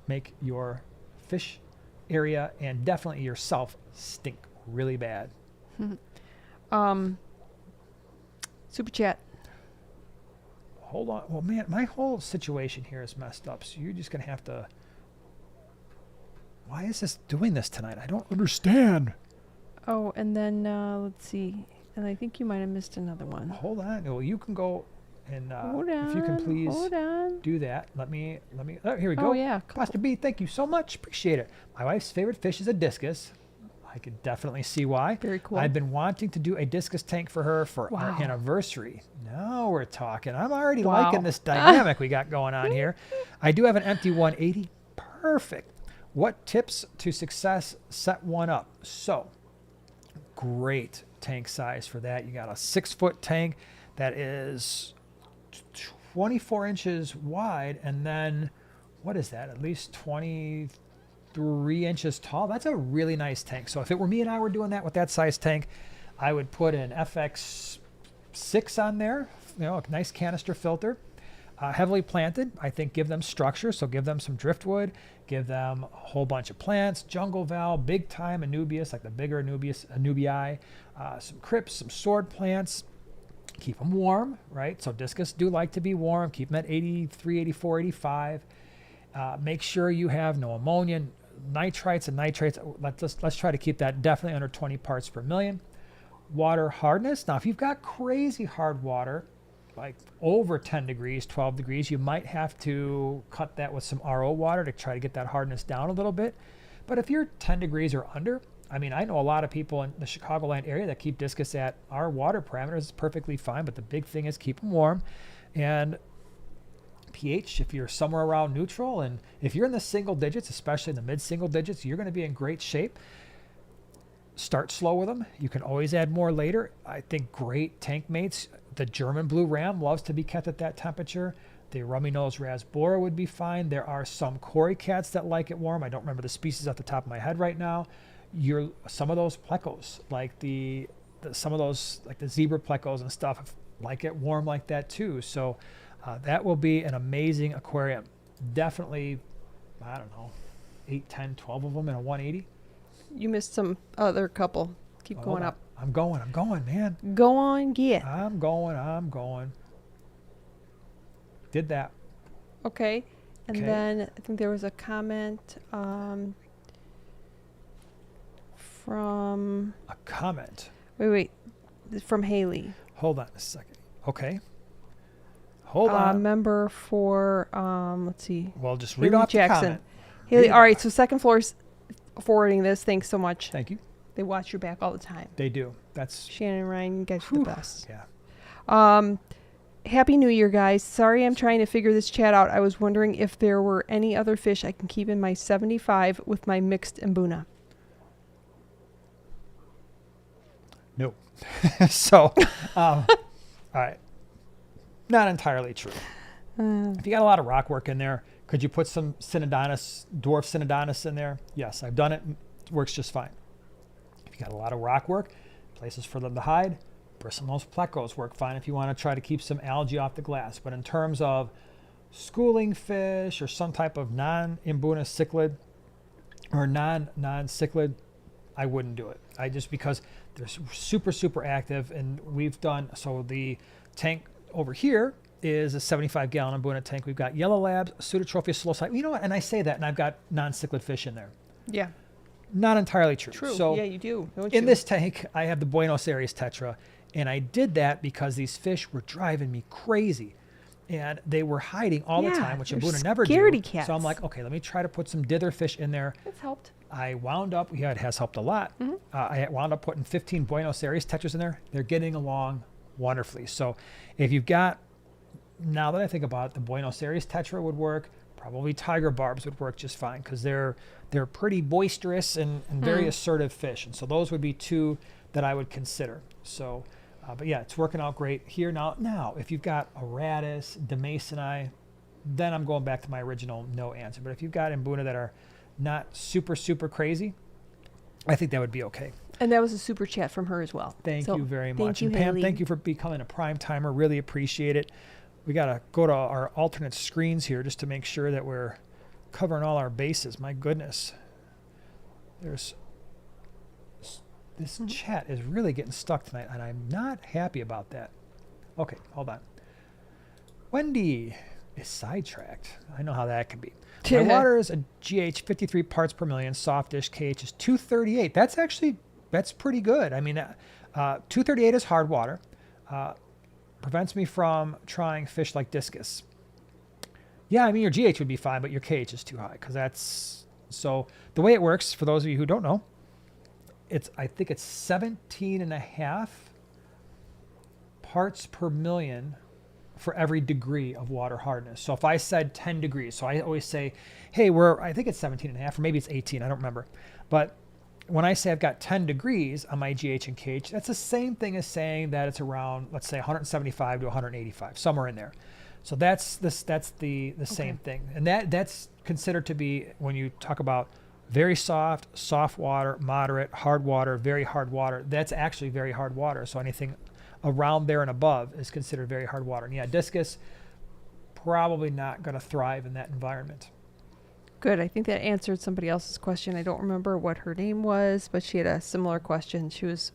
make your fish area and definitely yourself stink really bad. Super chat. Hold on. Well, man, my whole situation here is messed up. So you're just going to have to... Why is this doing this tonight? I don't understand. Oh, and then let's see. And I think you might have missed another one. Hold on. Well, you can go and Hold on. if you can please Hold on. do that. Let me. Oh, here we go. Oh, yeah. Pastor B, thank you so much. Appreciate it. My wife's favorite fish is a discus. I could definitely see why. Very cool. I've been wanting to do a discus tank for her for our Wow. anniversary. Now we're talking. I'm already Wow. liking this dynamic we got going on here. I do have an empty 180. Perfect. What tips to success set one up? So, great tank size for that. You got a 6-foot tank that is 24 inches wide, and then what is that? At least 23 inches tall. That's a really nice tank. So if it were me and I were doing that with that size tank, I would put an FX6 on there, you know, a nice canister filter. Heavily planted, I think give them structure, so give them some driftwood, give them a whole bunch of plants, jungle val, big time anubias, like the bigger anubii, some crypts, some sword plants. Keep them warm, right? So discus do like to be warm. Keep them at 83, 84, 85. Make sure you have no ammonia, nitrites and nitrates. Let's try to keep that definitely under 20 parts per million. Water hardness. Now, if you've got crazy hard water, like over 10 degrees, 12 degrees, you might have to cut that with some RO water to try to get that hardness down a little bit. But if you're 10 degrees or under, I mean, I know a lot of people in the Chicagoland area that keep discus at our water parameters. It's perfectly fine, but the big thing is keep them warm. And pH, if you're somewhere around neutral, and if you're in the single digits, especially in the mid-single digits, you're going to be in great shape. Start slow with them. You can always add more later. I think great tank mates. The German blue ram loves to be kept at that temperature. The rummy-nosed rasbora would be fine. There are some cory cats that like it warm. I don't remember the species off the top of my head right now. Some of those plecos, like some of those, like the zebra plecos and stuff, like it warm like that too. So that will be an amazing aquarium. Definitely, I don't know, 8, 10, 12 of them in a 180. You missed some other couple. Keep going up. I'm going, man. Go on, get. I'm going. Did that. Okay. And Okay. then I think there was a comment from... A comment. Wait. From Haley. Hold on a second. Okay. Hold on. Member for, let's see. Well, just Haley read off the Jackson. comment. Haley, Read all right. off. So second floor's forwarding this. Thanks so much. Thank you. They watch your back all the time. They do. That's... Shannon and Ryan, you guys are the best. Yeah. Happy New Year, guys. Sorry I'm trying to figure this chat out. I was wondering if there were any other fish I can keep in my 75 with my mixed mbuna. No. So, all right. Not entirely true. If you got a lot of rock work in there, could you put some dwarf synodontis in there? Yes, I've done it. It works just fine. If you got a lot of rock work, places for them to hide, bristlenose plecos work fine if you want to try to keep some algae off the glass. But in terms of schooling fish or some type of non-imbuna cichlid or non-cichlid, I wouldn't do it. Because they're super, super active, and we've done, so the tank over here is a 75-gallon imbuna tank. We've got yellow labs, pseudotrophia psilocybe. You know what? And I say that, and I've got non-cichlid fish in there. Yeah. Not entirely true. True. So yeah, you do. in this tank, I have the Buenos Aires tetra, and I did that because these fish were driving me crazy, and they were hiding all the time, which imbuna never do. Scaredy cats. So I'm like, okay, let me try to put some dither fish in there. It's helped. I wound up, it has helped a lot. I wound up putting 15 Buenos Aires tetras in there. They're getting along wonderfully. So if you've got, now that I think about it, the Buenos Aires tetra would work, Probably tiger barbs would work just fine because they're pretty boisterous and very assertive fish. And so those would be two that I would consider. So, but yeah, it's working out great here. Now, if you've got a Radis, Demasoni, then I'm going back to my original no answer. But if you've got Mbuna that are not super, super crazy, I think that would be okay. And that was a super chat from her as well. Thank you very much. Thank you, and Pam, Haley. thank you for becoming a prime timer. Really appreciate it. We got to go to our alternate screens here just to make sure that we're covering all our bases. My goodness. This chat is really getting stuck tonight, and I'm not happy about that. Okay, hold on. Wendy is sidetracked. I know how that can be. My water is a GH 53 parts per million. Softish KH is 238. That's pretty good. I mean, 238 is hard water. Prevents me from trying fish like discus. Yeah, I mean, your GH would be fine, but your KH is too high because that's... So the way it works, for those of you who don't know, I think it's 17.5 parts per million for every degree of water hardness. So if I said 10 degrees, so I always say, hey, I think it's 17.5, or maybe it's 18, I don't remember. But when I say I've got 10 degrees on my GH and KH, that's the same thing as saying that it's around, let's say 175 to 185, somewhere in there. So that's the same thing. And that's considered to be, when you talk about very soft water, moderate, hard water, very hard water, that's actually very hard water. So anything around there and above is considered very hard water. And yeah, discus, probably not going to thrive in that environment. Good. I think that answered somebody else's question. I don't remember what her name was, but she had a similar question. She was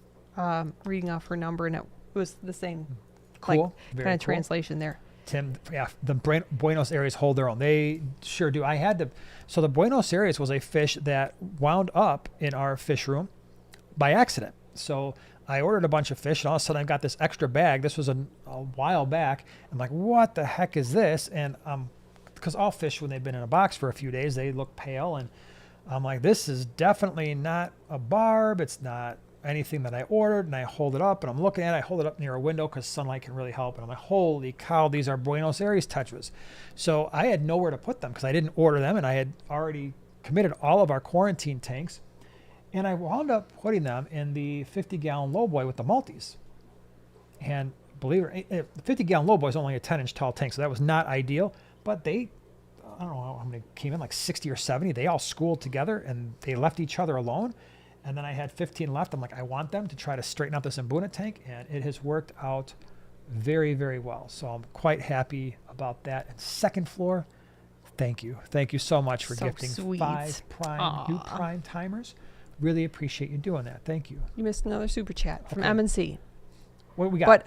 reading off her number, and it was the same Cool. kind of translation there. Tim, yeah, the Buenos Aires hold their own. They sure do. So the Buenos Aires was a fish that wound up in our fish room by accident. So I ordered a bunch of fish, and all of a sudden I got this extra bag. This was a while back. I'm like, what the heck is this? And because all fish, when they've been in a box for a few days, they look pale. And I'm like, this is definitely not a barb. It's not anything that I ordered. And I hold it up, and I'm looking at it. I hold it up near a window because sunlight can really help. And I'm like, holy cow, these are Buenos Aires tetras. So I had nowhere to put them because I didn't order them, and I had already committed all of our quarantine tanks. And I wound up putting them in the 50-gallon lowboy with the multis. And believe it, the 50-gallon lowboy is only a 10-inch tall tank, so that was not ideal. But I don't know how many came in, like 60 or 70. They all schooled together, and they left each other alone. And then I had 15 left. I'm like, I want them to try to straighten out this Mbuna tank, and it has worked out very, very well. So I'm quite happy about that. And second floor, thank you. Thank you so much for gifting sweet. 5 new prime timers. Really appreciate you doing that. Thank you. You missed another super chat from M&C. What we got? But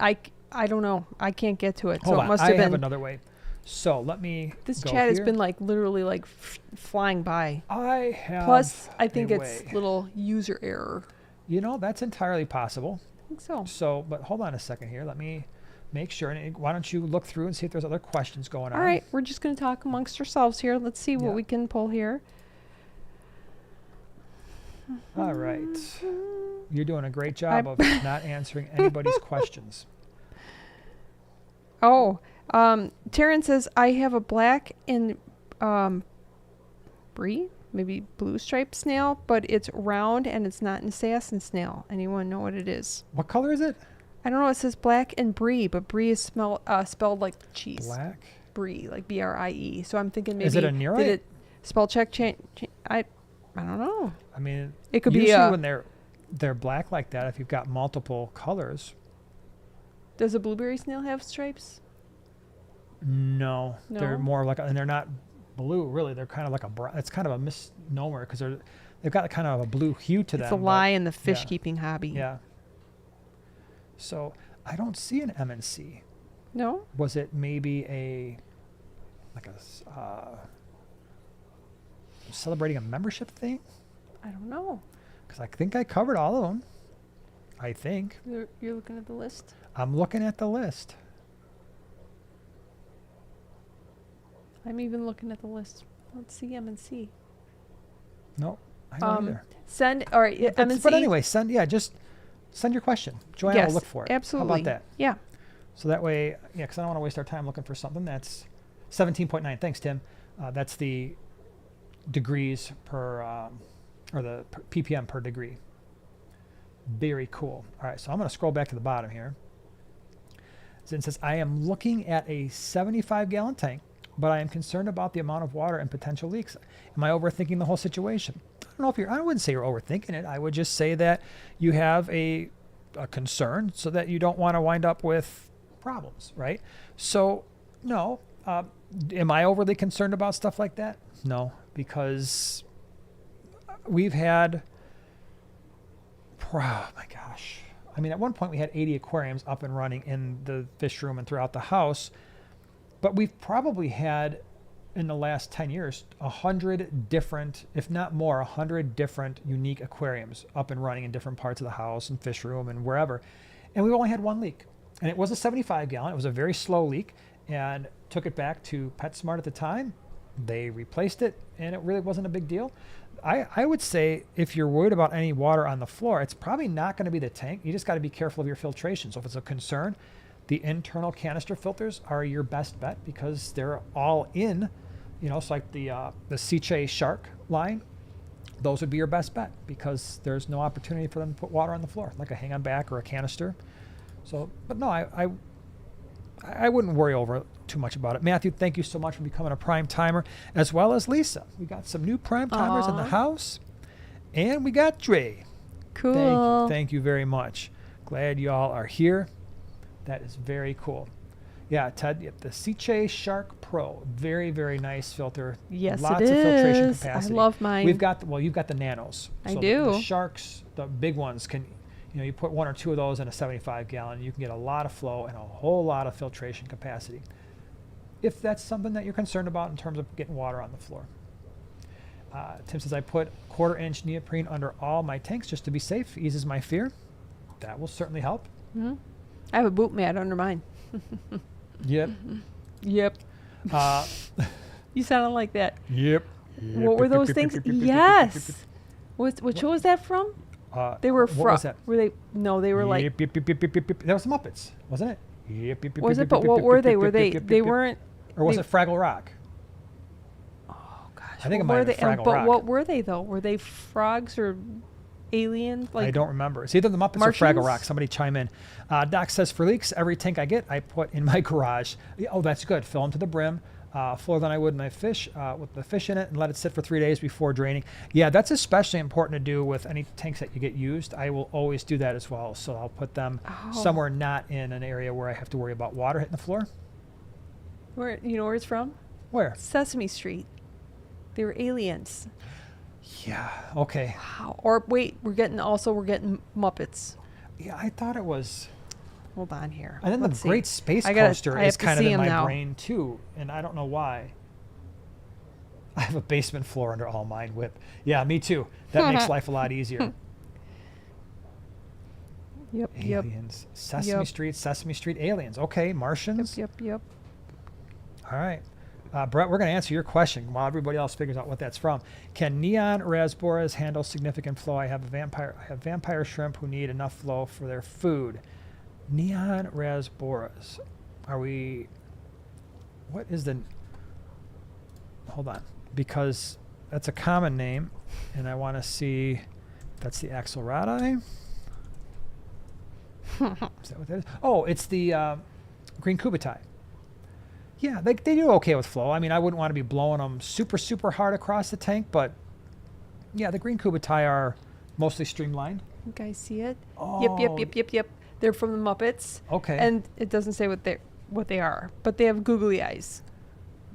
I don't know. I can't get to it. Hold so on. It must have I been. have another way. So let me This go chat here. has been literally flying by. I have. Plus, I think it's way. little user error. That's entirely possible. I think so. So, but hold on a second here. Let me make sure. And why don't you look through and see if there's other questions going on? All right. We're just going to talk amongst ourselves here. Let's see what we can pull here. All right. You're doing a great job of not answering anybody's questions. Oh, Taryn says, I have a black and brie, maybe blue striped snail, but it's round and it's not an assassin snail. Anyone know what it is? What color is it? I don't know. It says black and brie, but brie is spelled like cheese. Black? Brie, like BRIE. So I'm thinking maybe. Is it a nearite? Did it spell check change? I don't know. I mean, it could usually be when they're black like that, if you've got multiple colors. Does a blueberry snail have stripes? No, they're more like, and they're not blue really. They're kind of like it's kind of a misnomer because they've got kind of a blue hue to them. It's a lie in the fish keeping hobby. Yeah. So I don't see an MNC. No. Was it maybe celebrating a membership thing? I don't know. Because I think I covered all of them. I think. You're looking at the list? I'm looking at the list. I'm even looking at the list. Let's see M&C. No, I don't either. Send, all right, M&C. But anyway, just send your question. Joanna will look for it. Absolutely. How about that? Yeah. So that way, because I don't want to waste our time looking for something that's 17.9. Thanks, Tim. That's the degrees per, or the ppm per degree. Very cool. All right, so I'm going to scroll back to the bottom here. It says, I am looking at a 75-gallon tank, but I am concerned about the amount of water and potential leaks. Am I overthinking the whole situation? I don't know if I wouldn't say you're overthinking it. I would just say that you have a concern so that you don't want to wind up with problems, right? So, no. Am I overly concerned about stuff like that? No, because we've had, oh my gosh. I mean, at one point we had 80 aquariums up and running in the fish room and throughout the house, but we've probably had in the last 10 years, 100 different, if not more, 100 different unique aquariums up and running in different parts of the house and fish room and wherever. And we only had one leak, and it was a 75-gallon. It was a very slow leak, and took it back to PetSmart at the time. They replaced it, and it really wasn't a big deal. I would say if you're worried about any water on the floor, it's probably not going to be the tank. You just got to be careful of your filtration. So if it's a concern, the internal canister filters are your best bet because they're all in, it's like the Seche Shark line. Those would be your best bet because there's no opportunity for them to put water on the floor, like a hang-on back or a canister. So, but no, I wouldn't worry over too much about it. Matthew, thank you so much for becoming a prime timer, as well as Lisa. We got some new prime timers in the house, and we got Dre. Cool. Thank you very much. Glad y'all are here. That is very cool. Yeah, Ted, the Seche Shark Pro, very, very nice filter. Yes, Lots it of filtration is. capacity. I love mine. You've got the nanos. I So do. The sharks, the big ones can. You put one or two of those in a 75-gallon, you can get a lot of flow and a whole lot of filtration capacity. If that's something that you're concerned about in terms of getting water on the floor. Tim says, I put 1/4-inch neoprene under all my tanks just to be safe, eases my fear. That will certainly help. Mm-hmm. I have a boot mat under mine. Yep. Yep. You sounded like that. Yep. What were those things? Yes. What show was that from? They were what was that? Were they? No, they were like. Yep, yep, yep, yep, yep, yep. That was the Muppets, wasn't it? Yep, yep, yep, Was yep, it? But yep, what yep, were yep, they? yep, Were yep, they? yep, yep, They yep. weren't. Or was it Fraggle Rock? Oh gosh. I think it what might were have been they? Fraggle But Rock. what were they though? Were they frogs or aliens? I don't remember. It's either the Muppets or Fraggle Martians? Rock. Somebody chime in. Doc says, for leaks, every tank I get, I put in my garage. Oh, that's good. Fill them to the brim. Fuller than I would my fish with the fish in it, and let it sit for 3 days before draining. Yeah, that's especially important to do with any tanks that you get used. I will always do that as well. So I'll put them somewhere not in an area where I have to worry about water hitting the floor. Where you know where it's from? Where? Sesame Street. They were aliens. Yeah. Okay. Wow. Or wait, we're getting Muppets. Yeah, I thought it was. Hold on here. And then Let's the see. Great Space I gotta- Coaster I is have to kind of see in 'em my now. brain too, and I don't know why. I have a basement floor under all mine whip. Yeah, me too. That makes life a lot easier. Yep. Aliens. Sesame Street aliens. Okay, Martians. Yep. All right. Brett, we're going to answer your question while everybody else figures out what that's from. Can neon rasboras handle significant flow? I have vampire shrimp who need enough flow for their food. Neon rasboras. What is the, hold on, because that's a common name, and I want to see if that's the axolotl. Is that what that is? Oh, it's the green cubitai. Yeah, they do okay with flow. I mean, I wouldn't want to be blowing them super, super hard across the tank, but yeah, the green cubitai are mostly streamlined. You guys see it? Oh. Yep. They're from the Muppets. Okay. And it doesn't say what they are, but they have googly eyes.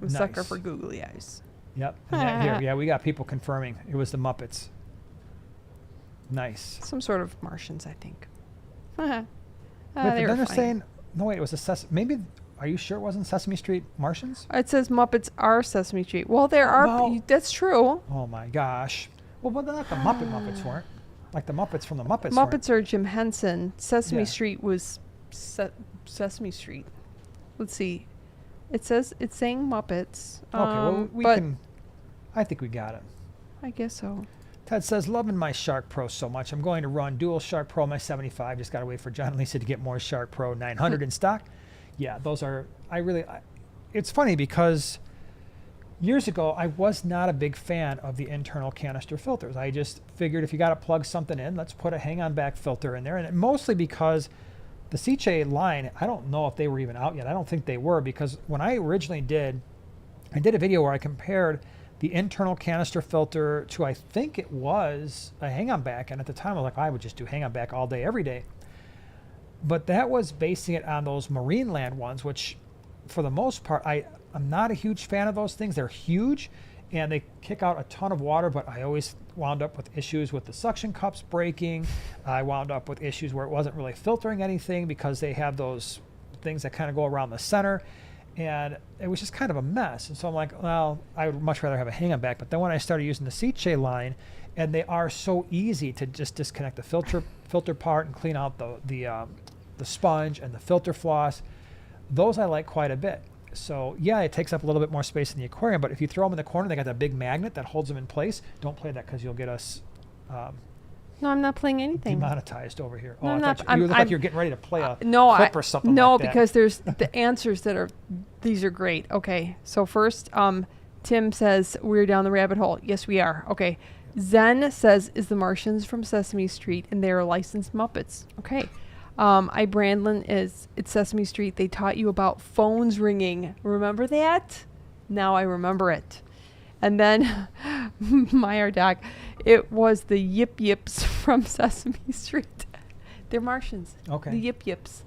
I'm a sucker Nice. for googly eyes. Yep. And that here, yeah, we got people confirming it was the Muppets. Nice. Some sort of Martians, I think. But They then were they're fine. saying, no, wait, it was a maybe, are you sure it wasn't Sesame Street Martians? It says Muppets are Sesame Street. Well, there are. Well- That's true. Oh my gosh. Well, but not the Muppets weren't. Like the Muppets from the Muppets weren't. Muppets are Jim Henson. Sesame Yeah. Street was Sesame Street. Let's see. It's saying Muppets. Okay, well, we but can, I think we got it. I guess so. Ted says, loving my Shark Pro so much. I'm going to run dual Shark Pro my 75. Just got to wait for John and Lisa to get more Shark Pro 900 in stock. Yeah, those are, it's funny because years ago, I was not a big fan of the internal canister filters. I just figured if you got to plug something in, let's put a hang-on back filter in there. And mostly because the Seche line, I don't know if they were even out yet. I don't think they were, because when I originally did a video where I compared the internal canister filter to, I think it was a hang-on back. And at the time, I was like, I would just do hang-on back all day, every day. But that was basing it on those marine land ones, which for the most part, I'm not a huge fan of those things. They're huge and they kick out a ton of water, but I always wound up with issues with the suction cups breaking. I wound up with issues where it wasn't really filtering anything because they have those things that kind of go around the center. And it was just kind of a mess. And so I'm like, well, I would much rather have a hang-on back. But then when I started using the Seche line, and they are so easy to just disconnect the filter part and clean out the sponge and the filter floss, those I like quite a bit. So yeah, it takes up a little bit more space in the aquarium, but if you throw them in the corner, they got that big magnet that holds them in place. Don't play that because you'll get us No, I'm not playing anything. demonetized over here. No, Oh, I'm I not. thought you look like you're getting ready to play a clip or something no, like that. because there's the answers that are, these are great. Okay, so first, Tim says, we're down the rabbit hole. Yes, we are. Okay. Zen says, is the Martians from Sesame Street, and they are licensed Muppets. Okay. Brandlin is, it's Sesame Street. They taught you about phones ringing. Remember that? Now I remember it. And then Meyer Doc, it was the Yip Yips from Sesame Street. They're Martians. Okay. The Yip Yips.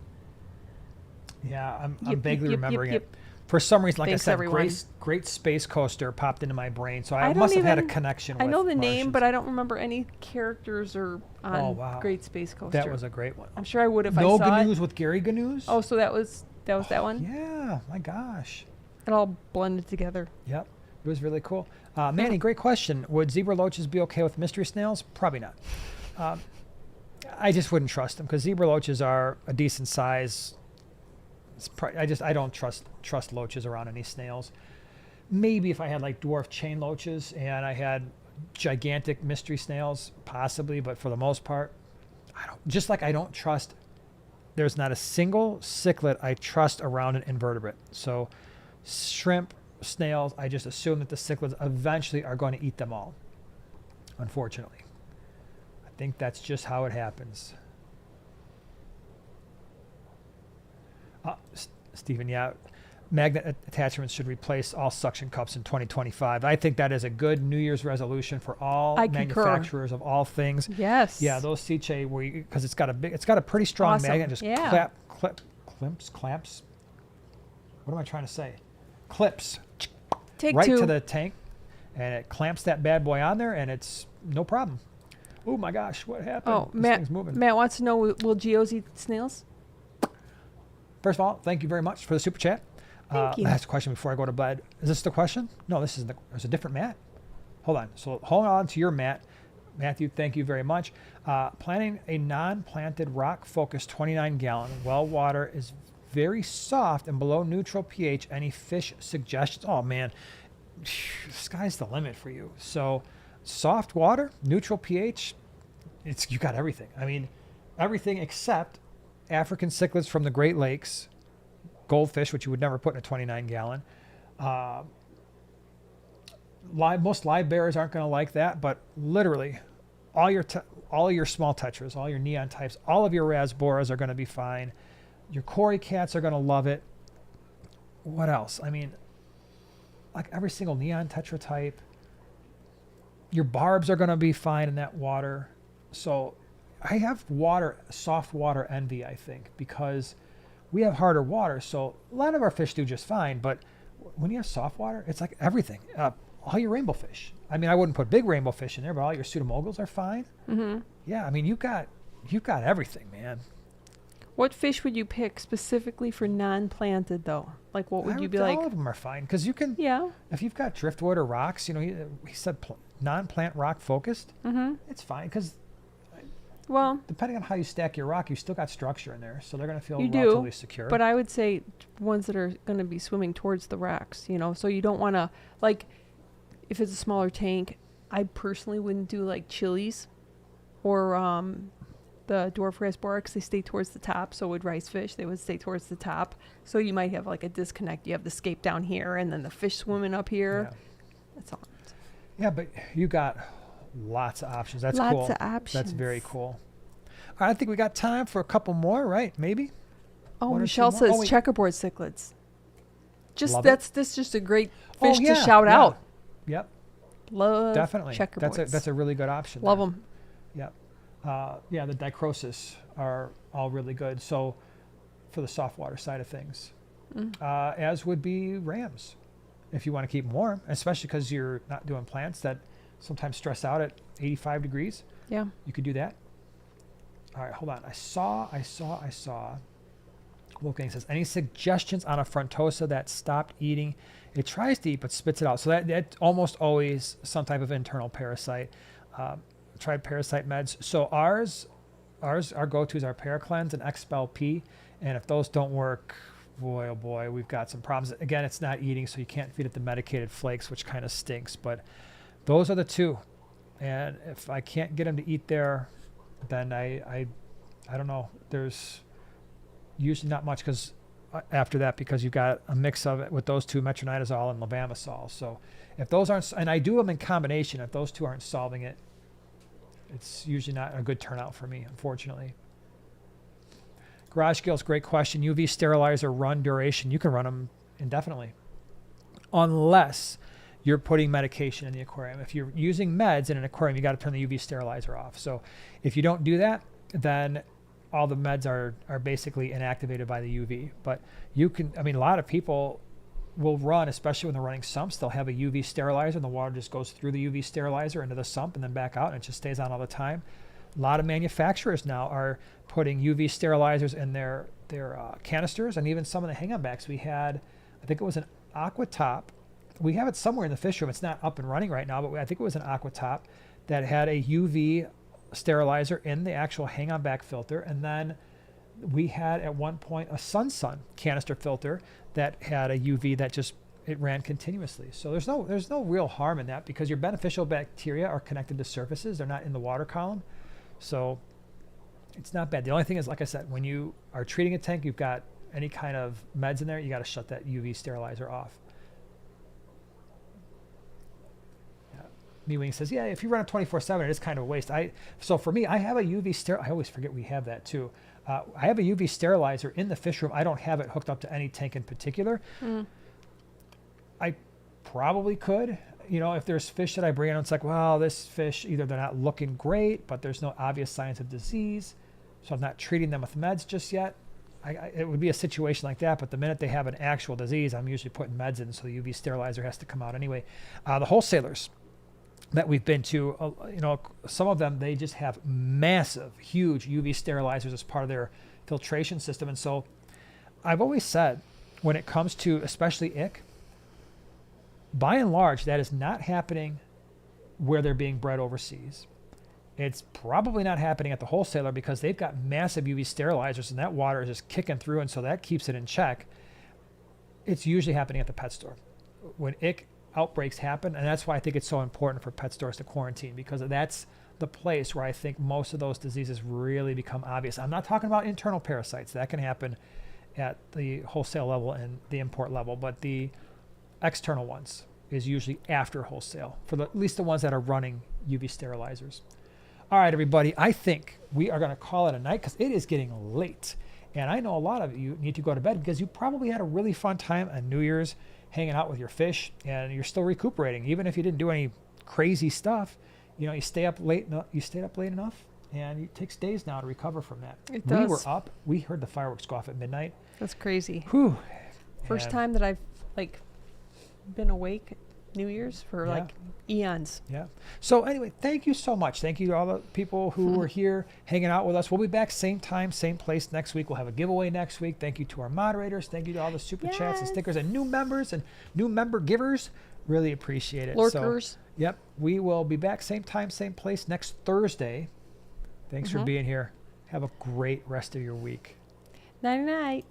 Yeah, I'm Yip, vaguely yip, remembering yip, it. For some reason, like Thanks, I said, everyone. great Space Coaster popped into my brain, so I I don't must have had a even- connection I with know the name, Martians. but I don't remember any characters or on Oh, wow. Great Space Coaster. That was a great one. I'm sure I would if No I saw Gnu's it. with Gary Gnu's? Oh, so that was that one? Yeah, my gosh. It all blended together. Yep, it was really cool. Manny, great question. Would zebra loaches be okay with mystery snails? Probably not. I just wouldn't trust them because zebra loaches are a decent size. I don't trust loaches around any snails. Maybe if I had like dwarf chain loaches and I had gigantic mystery snails, possibly, but for the most part, I don't trust. There's not a single cichlid I trust around an invertebrate. So shrimp, snails, I just assume that the cichlids eventually are going to eat them all. Unfortunately. I think that's just how it happens. Stephen, yeah. Magnet attachments should replace all suction cups in 2025. I think that is a good New Year's resolution for all manufacturers of all things. Yes. Yeah, those Seche, because it's got a pretty strong Awesome. magnet. Just Yeah. clamps. What am I trying to say? Clips Take right two. to the tank, and it clamps that bad boy on there, and it's no problem. Oh my gosh, what happened? Oh, This thing's moving. Matt wants to know, will geos eat snails? First of all, thank you very much for the super chat. Thank you. Last question before I go to bed. Is this the question? No, this is there's a different Matt. Hold on. So hold on to your Matt. Matthew, thank you very much. Planting a non-planted rock-focused 29-gallon well water is very soft and below neutral pH. Any fish suggestions? Oh man, sky's the limit for you. So soft water, neutral pH, you got everything. I mean, everything except African cichlids from the Great Lakes, goldfish, which you would never put in a 29-gallon. Most live bears aren't going to like that, but literally all your small tetras, all your neon types, all of your rasboras are going to be fine. Your cory cats are going to love it. What else? I mean, like every single neon tetra type. Your barbs are going to be fine in that water. So I have soft water envy, I think, because we have harder water. So a lot of our fish do just fine, but when you have soft water, it's like everything. All your rainbow fish. I mean, I wouldn't put big rainbow fish in there, but all your pseudomoguls are fine. Mm-hmm. Yeah, I mean, you've got everything, man. What fish would you pick specifically for non-planted, though? Like, what would you be like? All of them are fine because you can. Yeah. If you've got driftwood or rocks, he said non-plant rock focused. Mm-hmm. It's fine because. Well, depending on how you stack your rock, you still got structure in there, so they're going to feel you relatively do, secure. but I would say ones that are going to be swimming towards the rocks, so you don't want to, like, if it's a smaller tank, I personally wouldn't do like chilies or the dwarf rasbora, because they stay towards the top. So with rice fish, they would stay towards the top. So you might have like a disconnect. You have the scape down here, and then the fish swimming up here. Yeah. That's all. Yeah, but you got lots of options. That's Lots cool. of options. That's very cool. All right, I think we got time for a couple more, right? Maybe. Oh, One or Michelle two more? says Oh, wait. checkerboard cichlids. Love That's just a great Oh, fish yeah, to shout yeah. out. Yep, Love definitely. checkerboards. That's a really good option. Love there. them. Yep. Yeah, the dichrosis are all really good. So for the softwater side of things, as would be rams, if you want to keep them warm, especially because you're not doing plants that sometimes stress out at 85 degrees. Yeah. You could do that. All right, hold on. I saw. Wolfgang says, any suggestions on a frontosa that stopped eating? It tries to eat but spits it out. So that almost always some type of internal parasite. Tried parasite meds. So our go-tos are Paracleanse and Expel P. And if those don't work, boy, oh boy, we've got some problems. Again, it's not eating, so you can't feed it the medicated flakes, which kind of stinks. But those are the two. And if I can't get them to eat there, then I don't know. There's usually not much after that, because you've got a mix of it with those two, metronidazole and levamisole. So if those aren't, and I do them in combination, if those two aren't solving it, it's usually not a good turnout for me, unfortunately. Garage Gills, great question. UV sterilizer run duration. You can run them indefinitely, unless you're putting medication in the aquarium. If you're using meds in an aquarium, you got to turn the UV sterilizer off. So if you don't do that, then all the meds are basically inactivated by the UV. But you can, a lot of people will run, especially when they're running sumps, they'll have a UV sterilizer and the water just goes through the UV sterilizer into the sump and then back out, and it just stays on all the time. A lot of manufacturers now are putting UV sterilizers in their canisters, and even some of the hang-on backs. We had, I think it was an Aquatop. We have it somewhere in the fish room. It's not up and running right now, but I think it was an Aquatop that had a UV sterilizer in the actual hang-on back filter. And then we had at one point a Sun canister filter that had a UV that just, it ran continuously. So there's no real harm in that, because your beneficial bacteria are connected to surfaces. They're not in the water column. So it's not bad. The only thing is, like I said, when you are treating a tank, you've got any kind of meds in there, you got to shut that UV sterilizer off. Me Wing says, yeah, if you run it 24/7, it is kind of a waste. So for me, I have a UV I always forget we have that too. I have a UV sterilizer in the fish room. I don't have it hooked up to any tank in particular. I probably could, if there's fish that I bring in, it's like, well, this fish, either they're not looking great, but there's no obvious signs of disease, so I'm not treating them with meds just yet. It would be a situation like that, but the minute they have an actual disease, I'm usually putting meds in, so the UV sterilizer has to come out anyway. The wholesalers that we've been to, some of them, they just have massive, huge UV sterilizers as part of their filtration system. And so I've always said, when it comes to especially ick, by and large, that is not happening where they're being bred overseas. It's probably not happening at the wholesaler, because they've got massive UV sterilizers and that water is just kicking through, and so that keeps it in check. It's usually happening at the pet store when ick outbreaks happen, and that's why I think it's so important for pet stores to quarantine, because that's the place where I think most of those diseases really become obvious. I'm not talking about internal parasites. That can happen at the wholesale level and the import level, but the external ones is usually after wholesale, for at least the ones that are running UV sterilizers. All right, everybody, I think we are going to call it a night, because it is getting late, and I know a lot of you need to go to bed because you probably had a really fun time on New Year's hanging out with your fish, and you're still recuperating. Even if you didn't do any crazy stuff, you stay up late. You stayed up late enough, and it takes days now to recover from that. It does. We were up. We heard the fireworks go off at midnight. That's crazy. Whew. First time that I've been awake New Year's for eons. Yeah. So anyway, thank you so much. Thank you to all the people who were here hanging out with us. We'll be back same time, same place next week. We'll have a giveaway next week. Thank you to our moderators. Thank you to all the super chats and stickers and new members and new member givers. Really appreciate it. Lurkers. So, yep. We will be back same time, same place next Thursday. Thanks for being here. Have a great rest of your week. Night-night.